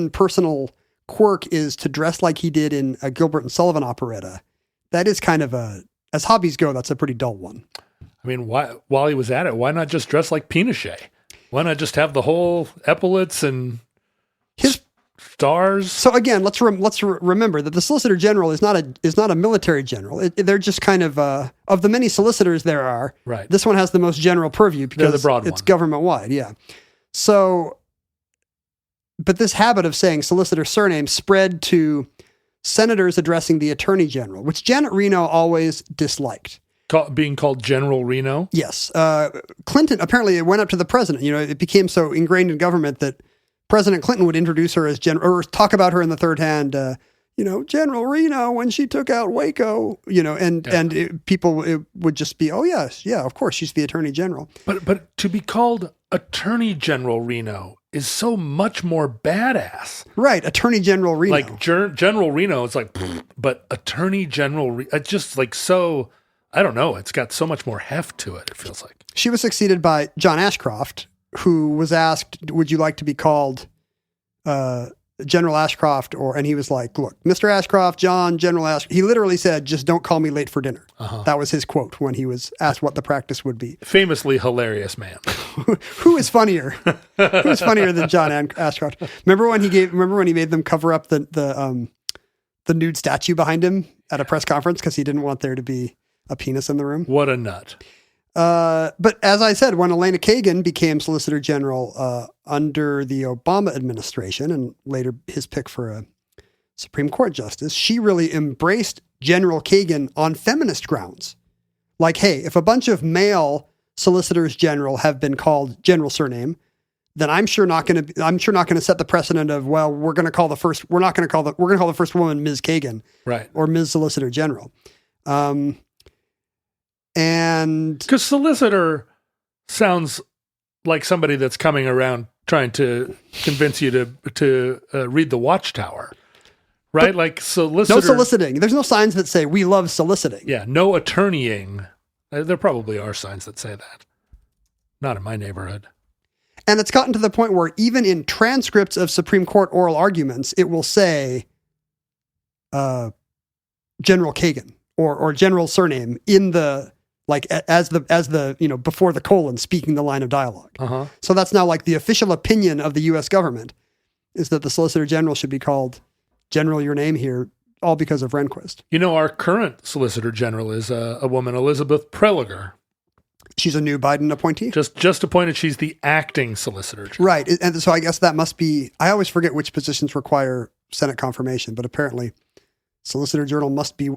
personal quirk is to dress like he did in a Gilbert and Sullivan operetta, that is kind of as hobbies go, that's a pretty dull one. I mean, while he was at it, why not just dress like Pinochet? Why not just have the whole epaulets and his stars? So again, let's remember that the Solicitor General is not a military general. They're just kind of the many solicitors there are. Right. This one has the most general purview because the broad it's one. Government wide. Yeah. So, but this habit of saying solicitor surname spread to senators addressing the Attorney General, which Janet Reno always disliked. Being called General Reno? Yes. Clinton, apparently it went up to the president. You know, it became so ingrained in government that President Clinton would introduce her as or talk about her in the third hand, General Reno when she took out Waco, people would just be, oh yes, yeah, of course, she's the Attorney General. But to be called Attorney General Reno is so much more badass. Right, Attorney General Reno. Like General Reno, it's like, but Attorney General, it's just like so, I don't know, it's got so much more heft to it, it feels like. She was succeeded by John Ashcroft, who was asked, would you like to be called General Ashcroft? And he was like, look, Mr. Ashcroft, General Ashcroft. He literally said, just don't call me late for dinner. Uh-huh. That was his quote when he was asked what the practice would be. Famously hilarious man. Who is funnier? Who is funnier than John Ashcroft? Remember when he made them cover up the nude statue behind him at a press conference because he didn't want there to be a penis in the room? What a nut. But as I said, when Elena Kagan became Solicitor General under the Obama administration and later his pick for a Supreme Court justice, she really embraced General Kagan on feminist grounds. Like, hey, if a bunch of male solicitors general have been called general surname, then I'm sure not going to set the precedent of, well, we're going to call the first woman Ms. Kagan, right, or Ms. Solicitor General. And because solicitor sounds like somebody that's coming around trying to convince you to read the Watchtower, right? Like solicitor. No soliciting. There's no signs that say we love soliciting. Yeah, no attorneying. There probably are signs that say that. Not in my neighborhood. And it's gotten to the point where even in transcripts of Supreme Court oral arguments, it will say General Kagan or General surname in the, like, as the before the colon, speaking the line of dialogue. Uh-huh. So that's now like the official opinion of the U.S. government is that the Solicitor General should be called General Your Name here, all because of Rehnquist. You know, our current Solicitor General is a woman, Elizabeth Preliger. She's a new Biden appointee? Just appointed. She's the acting Solicitor General. Right. And so I guess that must be, I always forget which positions require Senate confirmation, but apparently Solicitor General must be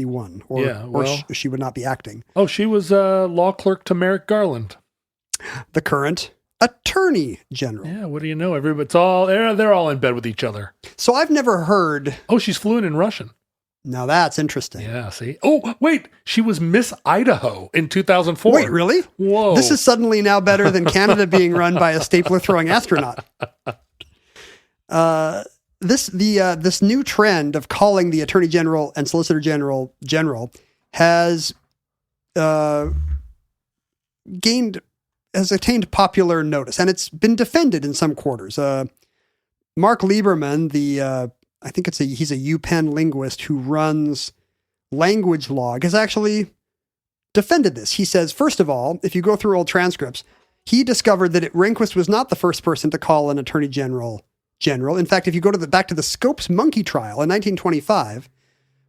one, or she would not be acting. Oh, she was law clerk to Merrick Garland. The current Attorney General. Yeah, what do you know? They're all in bed with each other. So I've never heard. Oh, she's fluent in Russian. Now that's interesting. Yeah, see? Oh, wait, she was Miss Idaho in 2004. Wait, really? Whoa. This is suddenly now better than Canada being run by a stapler-throwing astronaut. This new trend of calling the Attorney General and Solicitor General has attained popular notice, and it's been defended in some quarters. Mark Lieberman, I think he's a UPenn linguist who runs Language Log, has actually defended this. He says, first of all, if you go through old transcripts, he discovered that Rehnquist was not the first person to call an Attorney General. In fact, if you go back to the Scopes monkey trial in 1925,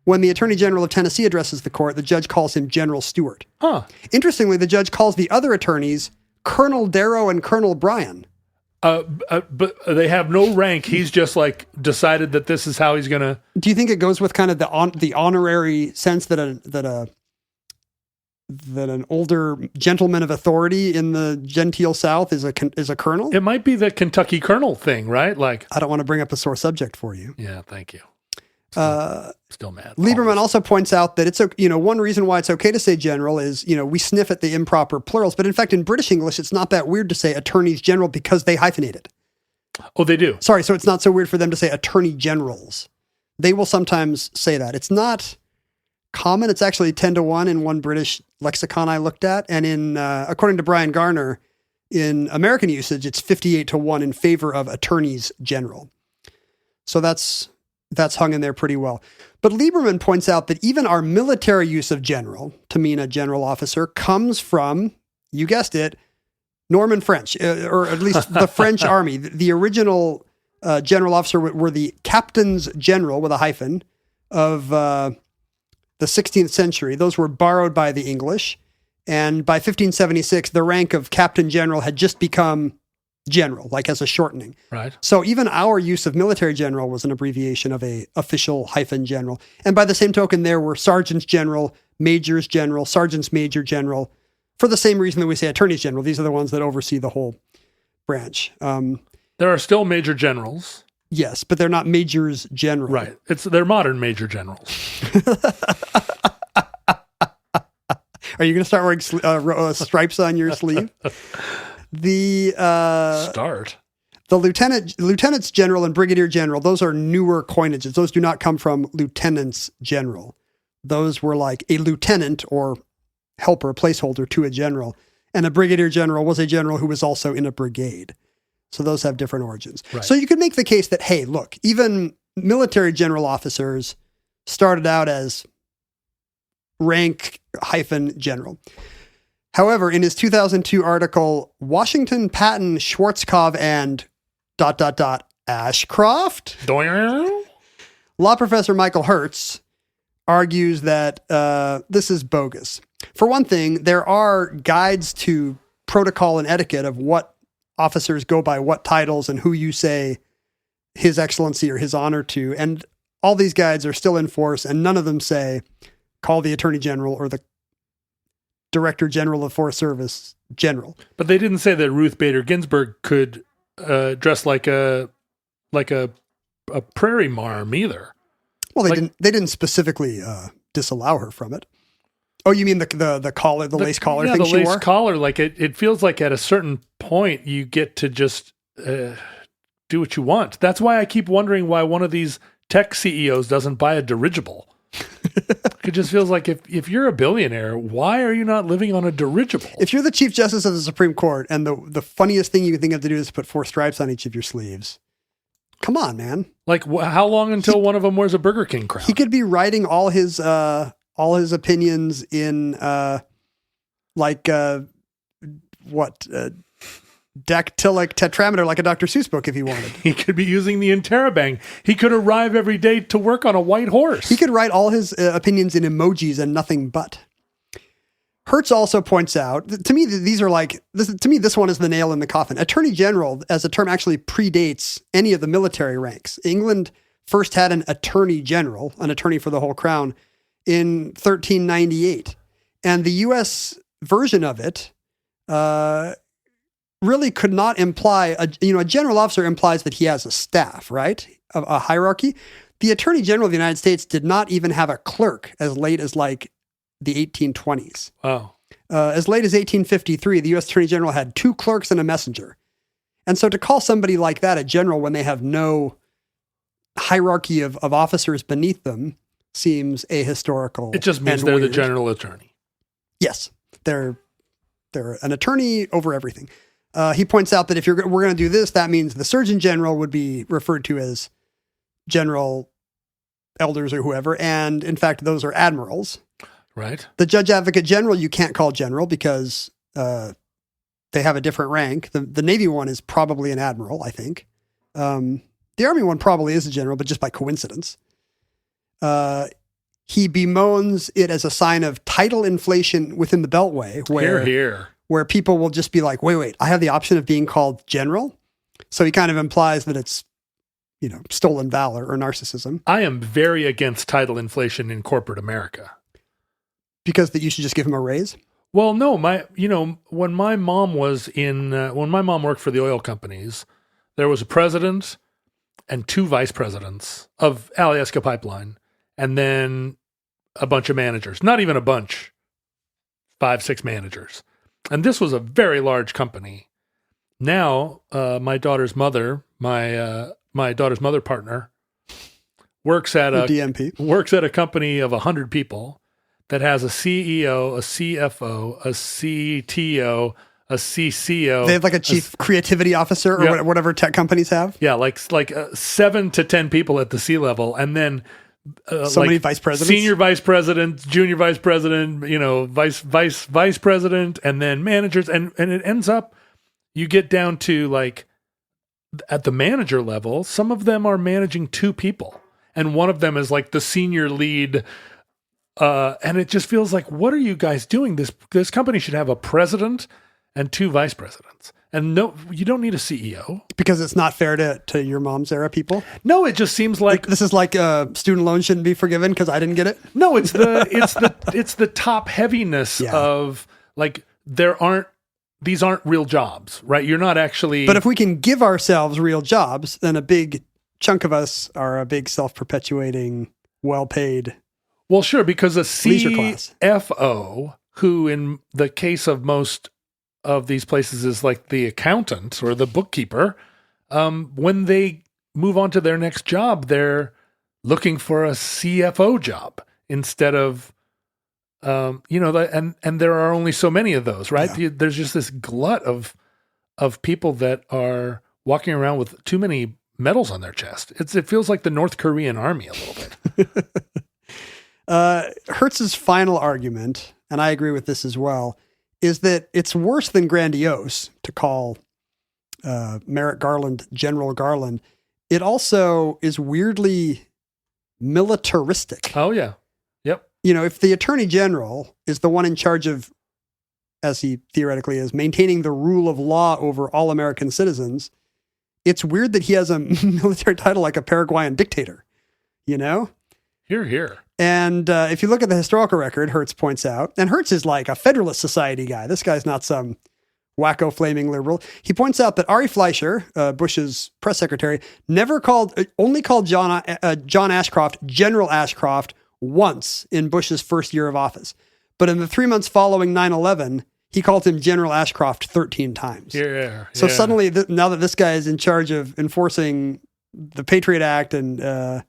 when the Attorney General of Tennessee addresses the court, the judge calls him General Stewart. Huh. Interestingly, the judge calls the other attorneys Colonel Darrow and Colonel Bryan. But they have no rank. He's just like decided that this is how he's going to. Do you think it goes with kind of the honorary sense that an older gentleman of authority in the genteel South is a colonel? It might be the Kentucky Colonel thing, right? Like, I don't want to bring up a sore subject for you. Yeah, thank you. Still mad. Lieberman also points out that it's one reason why it's okay to say general is we sniff at the improper plurals, but in fact in British English it's not that weird to say attorneys general because they hyphenate it. Oh, they do. Sorry, so it's not so weird for them to say attorney generals. They will sometimes say that. It's not common. It's actually 10-1 in one British lexicon I looked at, and in according to Brian Garner, in American usage it's 58-1 in favor of attorneys general. So that's hung in there pretty well. But Lieberman points out that even our military use of general to mean a general officer comes from, you guessed it, Norman French, or at least the French army. The original general officer were the captains general with a hyphen of the 16th century. Those were borrowed by the English. And by 1576, the rank of captain general had just become general, like as a shortening. Right. So even our use of military general was an abbreviation of a official hyphen general. And by the same token, there were sergeants general, majors general, sergeants major general, for the same reason that we say attorneys general. These are the ones that oversee the whole branch. There are still major generals. Yes, but they're not majors general. Right. They're modern major generals. Are you going to start wearing stripes on your sleeve? The lieutenants general and brigadier general, those are newer coinages. Those do not come from lieutenants general. Those were like a lieutenant or helper, placeholder to a general. And a brigadier general was a general who was also in a brigade. So those have different origins. Right. So you could make the case that, hey, look, even military general officers started out as rank hyphen general. However, in his 2002 article, Washington, Patton, Schwarzkopf, and ... Ashcroft, law professor Michael Hertz argues that this is bogus. For one thing, there are guides to protocol and etiquette of what officers go by, what titles, and who you say His Excellency or His Honor to. And all these guides are still in force, and none of them say, call the Attorney General or the Director General of Forest Service General. But they didn't say that Ruth Bader Ginsburg could dress like a prairie marm either. Well, they didn't specifically disallow her from it. Oh, you mean the collar, the lace collar thing the she lace wore? collar. Like it feels like at a certain point you get to just do what you want. That's why I keep wondering why one of these tech CEOs doesn't buy a dirigible. It just feels like if you're a billionaire, why are you not living on a dirigible? If you're the Chief Justice of the Supreme Court and the funniest thing you can think of to do is put 4 stripes on each of your sleeves, come on, man. Like how long until one of them wears a Burger King crown? He could be writing all his opinions in dactylic tetrameter, like a Dr. Seuss book, if he wanted. He could be using the interrobang. He could arrive every day to work on a white horse. He could write all his opinions in emojis and nothing but. Hertz also points out, to me, this one is the nail in the coffin. Attorney General, as a term, actually predates any of the military ranks. England first had an Attorney General, an attorney for the whole crown, in 1398. And the U.S. version of it really could not imply, a general officer implies that he has a staff, right? A hierarchy. The Attorney General of the United States did not even have a clerk as late as like the 1820s. Wow. As late as 1853, the U.S. Attorney General had 2 clerks and a messenger. And so to call somebody like that a general when they have no hierarchy of officers beneath them seems ahistorical. It just means and they're the weird. general attorney. Yes. They're an attorney over everything. He points out that if we're going to do this, that means the Surgeon General would be referred to as general elders or whoever. And in fact, those are admirals. Right. The Judge Advocate General, you can't call general because they have a different rank. The Navy one is probably an admiral, I think. The Army one probably is a general, but just by coincidence. He bemoans it as a sign of title inflation within the Beltway, where people will just be like, wait, I have the option of being called general. So he kind of implies that it's, stolen valor or narcissism. I am very against title inflation in corporate America. Because that you should just give him a raise? Well, no, when my mom worked for the oil companies, there was a president and 2 vice presidents of Alaska Pipeline, and then a bunch of managers. Not even a bunch, 5, 6 managers. And this was a very large company. Now, my daughter's mother partner, works at a company of 100 people that has a CEO, a CFO, a CTO, a CCO. They have like a chief creativity officer or whatever tech companies have. Yeah, like 7 to 10 people at the C level, and then many vice presidents, senior vice president, junior vice president, vice president, and then managers, and it ends up you get down to like at the manager level, some of them are managing 2 people, and one of them is like the senior lead. And it just feels like, what are you guys doing? This company should have a president and 2 vice presidents. And no, you don't need a CEO. Because it's not fair to your mom's era people? No, it just seems like this is like student loan shouldn't be forgiven because I didn't get it? No, it's the top heaviness of like these aren't real jobs, right? You're not actually. But if we can give ourselves real jobs, then a big chunk of us are a big self-perpetuating, well-paid. Well, sure, because a CFO, who in the case of most of these places is like the accountant or the bookkeeper, when they move on to their next job, they're looking for a CFO job instead of, and there are only so many of those, right? Yeah. There's just this glut of people that are walking around with too many medals on their chest. It feels like the North Korean army a little bit. Hertz's final argument, and I agree with this as well, is that it's worse than grandiose to call Merrick Garland General Garland. It also is weirdly militaristic. Oh, yeah. Yep. If the Attorney General is the one in charge of, as he theoretically is, maintaining the rule of law over all American citizens, it's weird that he has a military title like a Paraguayan dictator, Here. And if you look at the historical record, Hertz points out, and Hertz is like a Federalist Society guy. This guy's not some wacko flaming liberal. He points out that Ari Fleischer, Bush's press secretary, only called John Ashcroft General Ashcroft once in Bush's first year of office. But in the 3 months following 9/11, he called him General Ashcroft 13 times. Yeah. So suddenly, now that this guy is in charge of enforcing the Patriot Act and,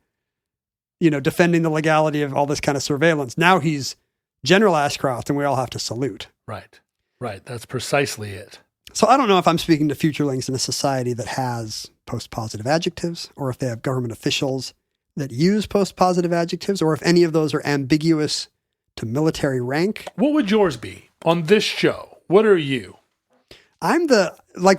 defending the legality of all this kind of surveillance, now he's General Ashcroft, and we all have to salute. Right. That's precisely it. So I don't know if I'm speaking to futurelings in a society that has post-positive adjectives, or if they have government officials that use post-positive adjectives, or if any of those are ambiguous to military rank. What would yours be on this show? What are you?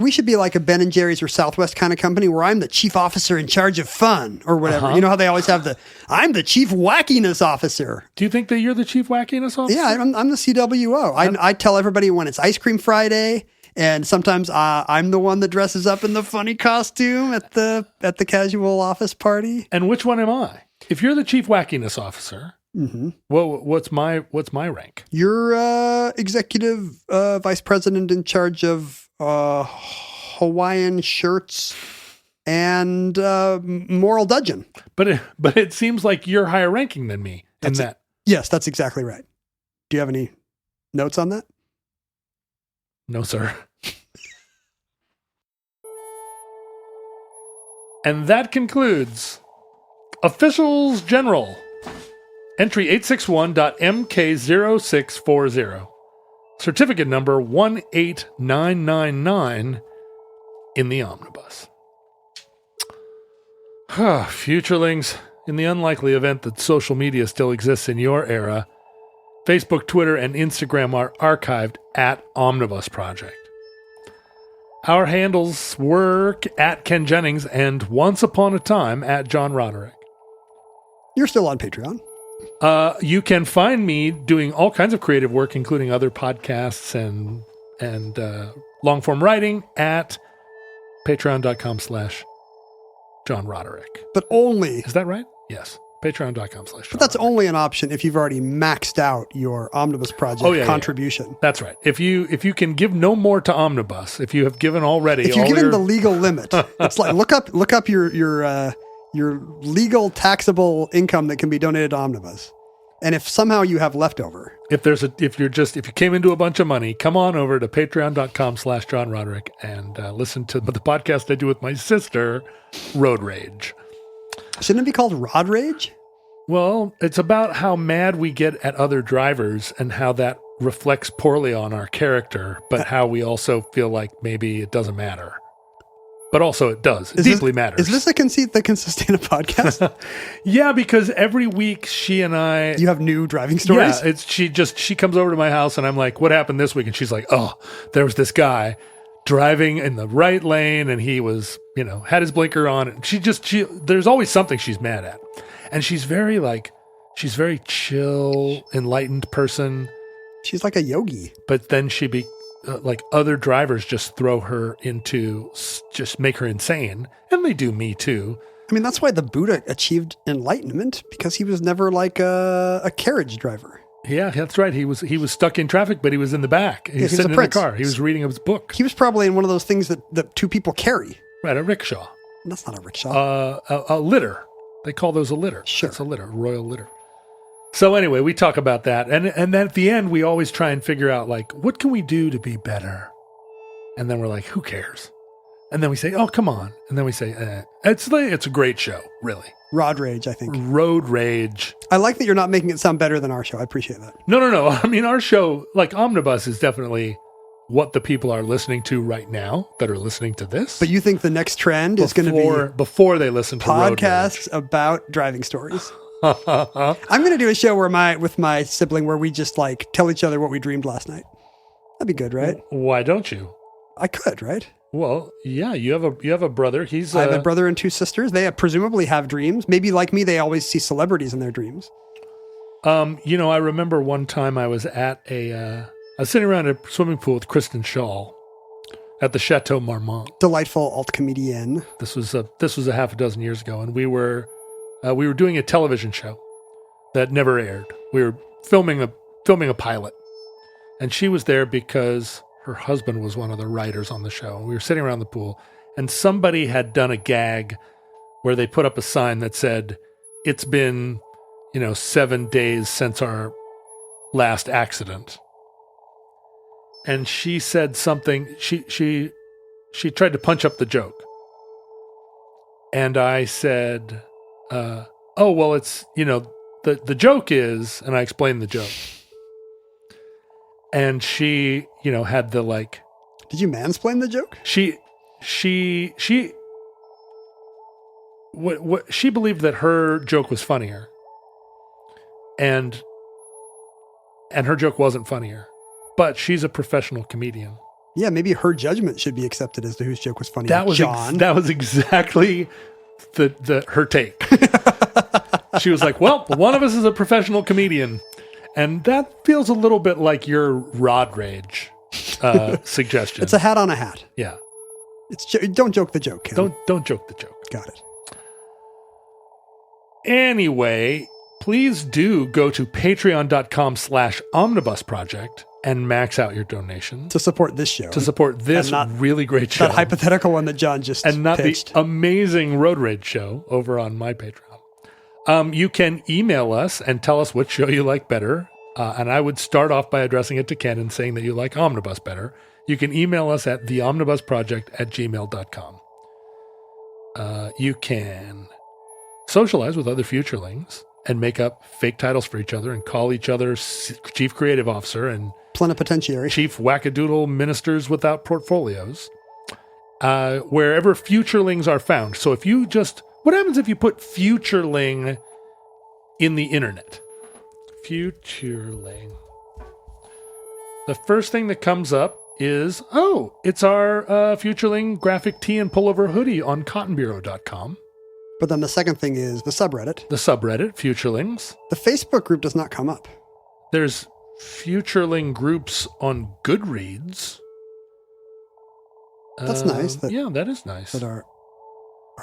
We should be like a Ben and Jerry's or Southwest kind of company where I'm the chief officer in charge of fun or whatever. You know how they always have I'm the chief wackiness officer. Do you think that you're the chief wackiness officer? Yeah, I'm the CWO. I tell everybody when it's Ice Cream Friday, and sometimes I'm the one that dresses up in the funny costume at the casual office party. And which one am I? If you're the chief wackiness officer, what's my rank? You're executive vice president in charge of Hawaiian shirts and moral dudgeon. But it seems like you're higher ranking than me in that. Yes, that's exactly right. Do you have any notes on that? No, sir. And that concludes Officials General, entry 861.MK0640, certificate number 18999 in the omnibus. Futurelings, in the unlikely event that social media still exists in your era, Facebook, Twitter, and Instagram are archived at Omnibus Project. Our handles were at Ken Jennings and once upon a time at John Roderick. You're still on Patreon. You can find me doing all kinds of creative work, including other podcasts and long-form writing at patreon.com/John Roderick. But only... Is that right? Yes. Patreon.com/John. But that's only an option if you've already maxed out your Omnibus Project contribution. Yeah. That's right. If you can give no more to Omnibus, if you have given already, if you've given the legal limit, it's like look up your legal taxable income that can be donated to Omnibus, and if somehow you have leftover, if you came into a bunch of money, come on over to Patreon.com/John Roderick and listen to the podcast I do with my sister, Road Rage. Shouldn't it be called Rod Rage? Well, it's about how mad we get at other drivers and how that reflects poorly on our character, but how we also feel like maybe it doesn't matter. But also it does. It deeply matters. Is this a conceit that can sustain a podcast? Yeah, because every week she and I... You have new driving stories? Yeah, she comes over to my house and I'm like, what happened this week? And she's like, oh, there was this guy driving in the right lane and he was, had his blinker on. And there's always something she's mad at. And she's very chill, enlightened person. She's like a yogi. But then other drivers just throw her into, just make her insane. And they do me too. I mean, that's why the Buddha achieved enlightenment, because he was never like a carriage driver. Yeah, that's right. He was stuck in traffic, but he was in the back. He was sitting in the car. He was reading his book. He was probably in one of those things that two people carry. Right, a rickshaw. That's not a rickshaw. A litter. They call those a litter. Sure. It's a litter, royal litter. So anyway, we talk about that. And then at the end, we always try and figure out, what can we do to be better? And then we're like, who cares? And then we say, oh, come on. And then we say, it's a great show, really. Rod Rage, I think. Road Rage. I like that you're not making it sound better than our show. I appreciate that. No. I mean, our show, Omnibus, is definitely what the people are listening to right now that are listening to this. But you think the next trend is going to be... Before they listen to podcasts about driving stories. I'm going to do a show with my sibling where we just tell each other what we dreamed last night. That'd be good, right? Why don't you? I could, right? Well, yeah, you have a brother. I have a brother and two sisters. They presumably have dreams. Maybe like me, they always see celebrities in their dreams. I remember one time I was I was sitting around a swimming pool with Kristen Shaw at the Chateau Marmont. Delightful alt comedienne. This was a half a dozen years ago, and we were doing a television show that never aired. We were filming a pilot, and she was there because her husband was one of the writers on the show. We were sitting around the pool, and somebody had done a gag where they put up a sign that said, "It's been, 7 days since our last accident. And she said something, she tried to punch up the joke. And I said, oh, well, it's, the joke is, and I explained the joke. And she, had the like. Did you mansplain the joke? She believed that her joke was funnier. And her joke wasn't funnier. But she's a professional comedian. Yeah, maybe her judgment should be accepted as to whose joke was funnier. That was John. That was exactly her take. She was like, well, one of us is a professional comedian. And that feels a little bit like your rod rage suggestion. It's a hat on a hat. Yeah. Don't joke the joke, Ken. Don't joke the joke. Got it. Anyway, please do go to patreon.com/omnibusproject and max out your donation. To support this show. To support this really great show. That hypothetical one that John just and not pitched. The amazing Road Rage show over on my Patreon. You can email us and tell us which show you like better. And I would start off by addressing it to Ken and saying that you like Omnibus better. You can email us at theomnibusproject@gmail.com. You can socialize with other futurelings and make up fake titles for each other and call each other Chief Creative Officer and Plenipotentiary. Chief Wackadoodle Ministers Without Portfolios. Wherever futurelings are found. So what happens if you put futureling in the internet? Futureling. The first thing that comes up is, it's our futureling graphic tee and pullover hoodie on cottonbureau.com. But then the second thing is the subreddit. The subreddit, futurelings. The Facebook group does not come up. There's futureling groups on Goodreads. That's nice. Yeah, that is nice. That our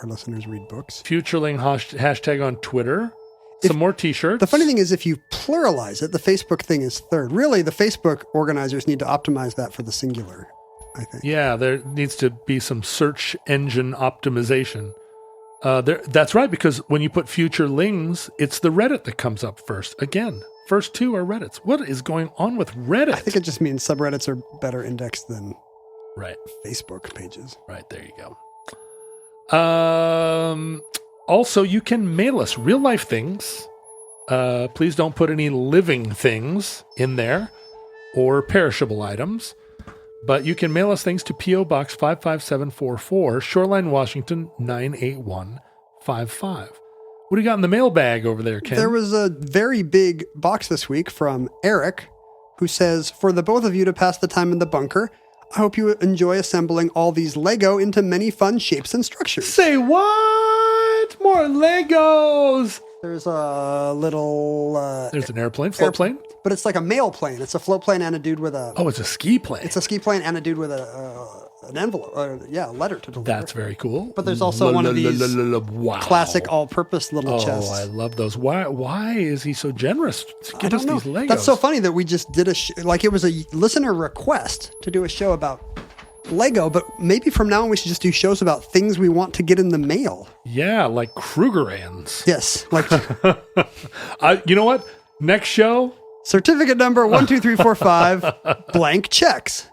listeners read books. Futureling hashtag on Twitter. Some more t-shirts. The funny thing is, if you pluralize it, the Facebook thing is third. Really, the Facebook organizers need to optimize that for the singular, I think. Yeah, there needs to be some search engine optimization. That's right, because when you put futurelings, it's the Reddit that comes up first. Again, first two are Reddits. What is going on with Reddit? I think it just means subreddits are better indexed than Facebook pages. Right, there you go. Also, you can mail us real-life things. Please don't put any living things in there or perishable items. But you can mail us things to P.O. Box 55744, Shoreline, Washington, 98155. What do you got in the mailbag over there, Ken? There was a very big box this week from Eric, who says, for the both of you to pass the time in the bunker, I hope you enjoy assembling all these Lego into many fun shapes and structures. Say what? More Legos! There's a little... There's an airplane, float plane? But it's like a mail plane. It's a float plane and a dude with a... Oh, it's a ski plane. It's a ski plane and a dude with an envelope, a letter to deliver. That's very cool. But there's also one of these classic all-purpose little chests. Oh, I love those. Why is he so generous to give us these Legos? That's so funny that we just did it was a listener request to do a show about Lego, but maybe from now on we should just do shows about things we want to get in the mail. Yeah, like Krugerrands. Yes. Like, you know what? Next show... Certificate number 12345, blank checks.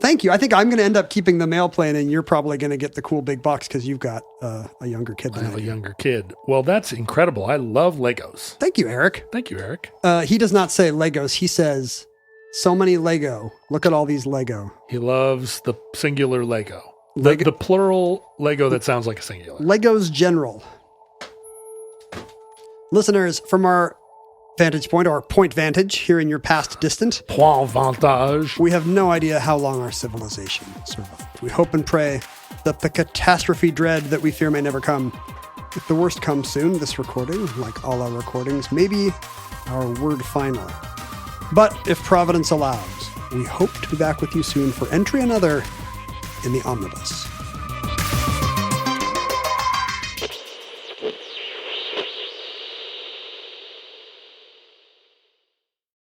Thank you. I think I'm going to end up keeping the mail plane, and you're probably going to get the cool big box because you've got a younger kid than I have. A younger kid. Well, that's incredible. I love Legos. Thank you, Eric. Thank you, Eric. He does not say Legos. He says, so many Lego. Look at all these Lego. He loves the singular Lego. The plural Lego that sounds like a singular. Legos general. Listeners, from our vantage point, or point vantage here in your past distant, point vantage, we have no idea how long our civilization survived. We hope and pray that the catastrophe dread that we fear may never come. If the worst comes soon, this recording, like all our recordings, may be our word final. But if Providence allows, we hope to be back with you soon for entry another in the Omnibus.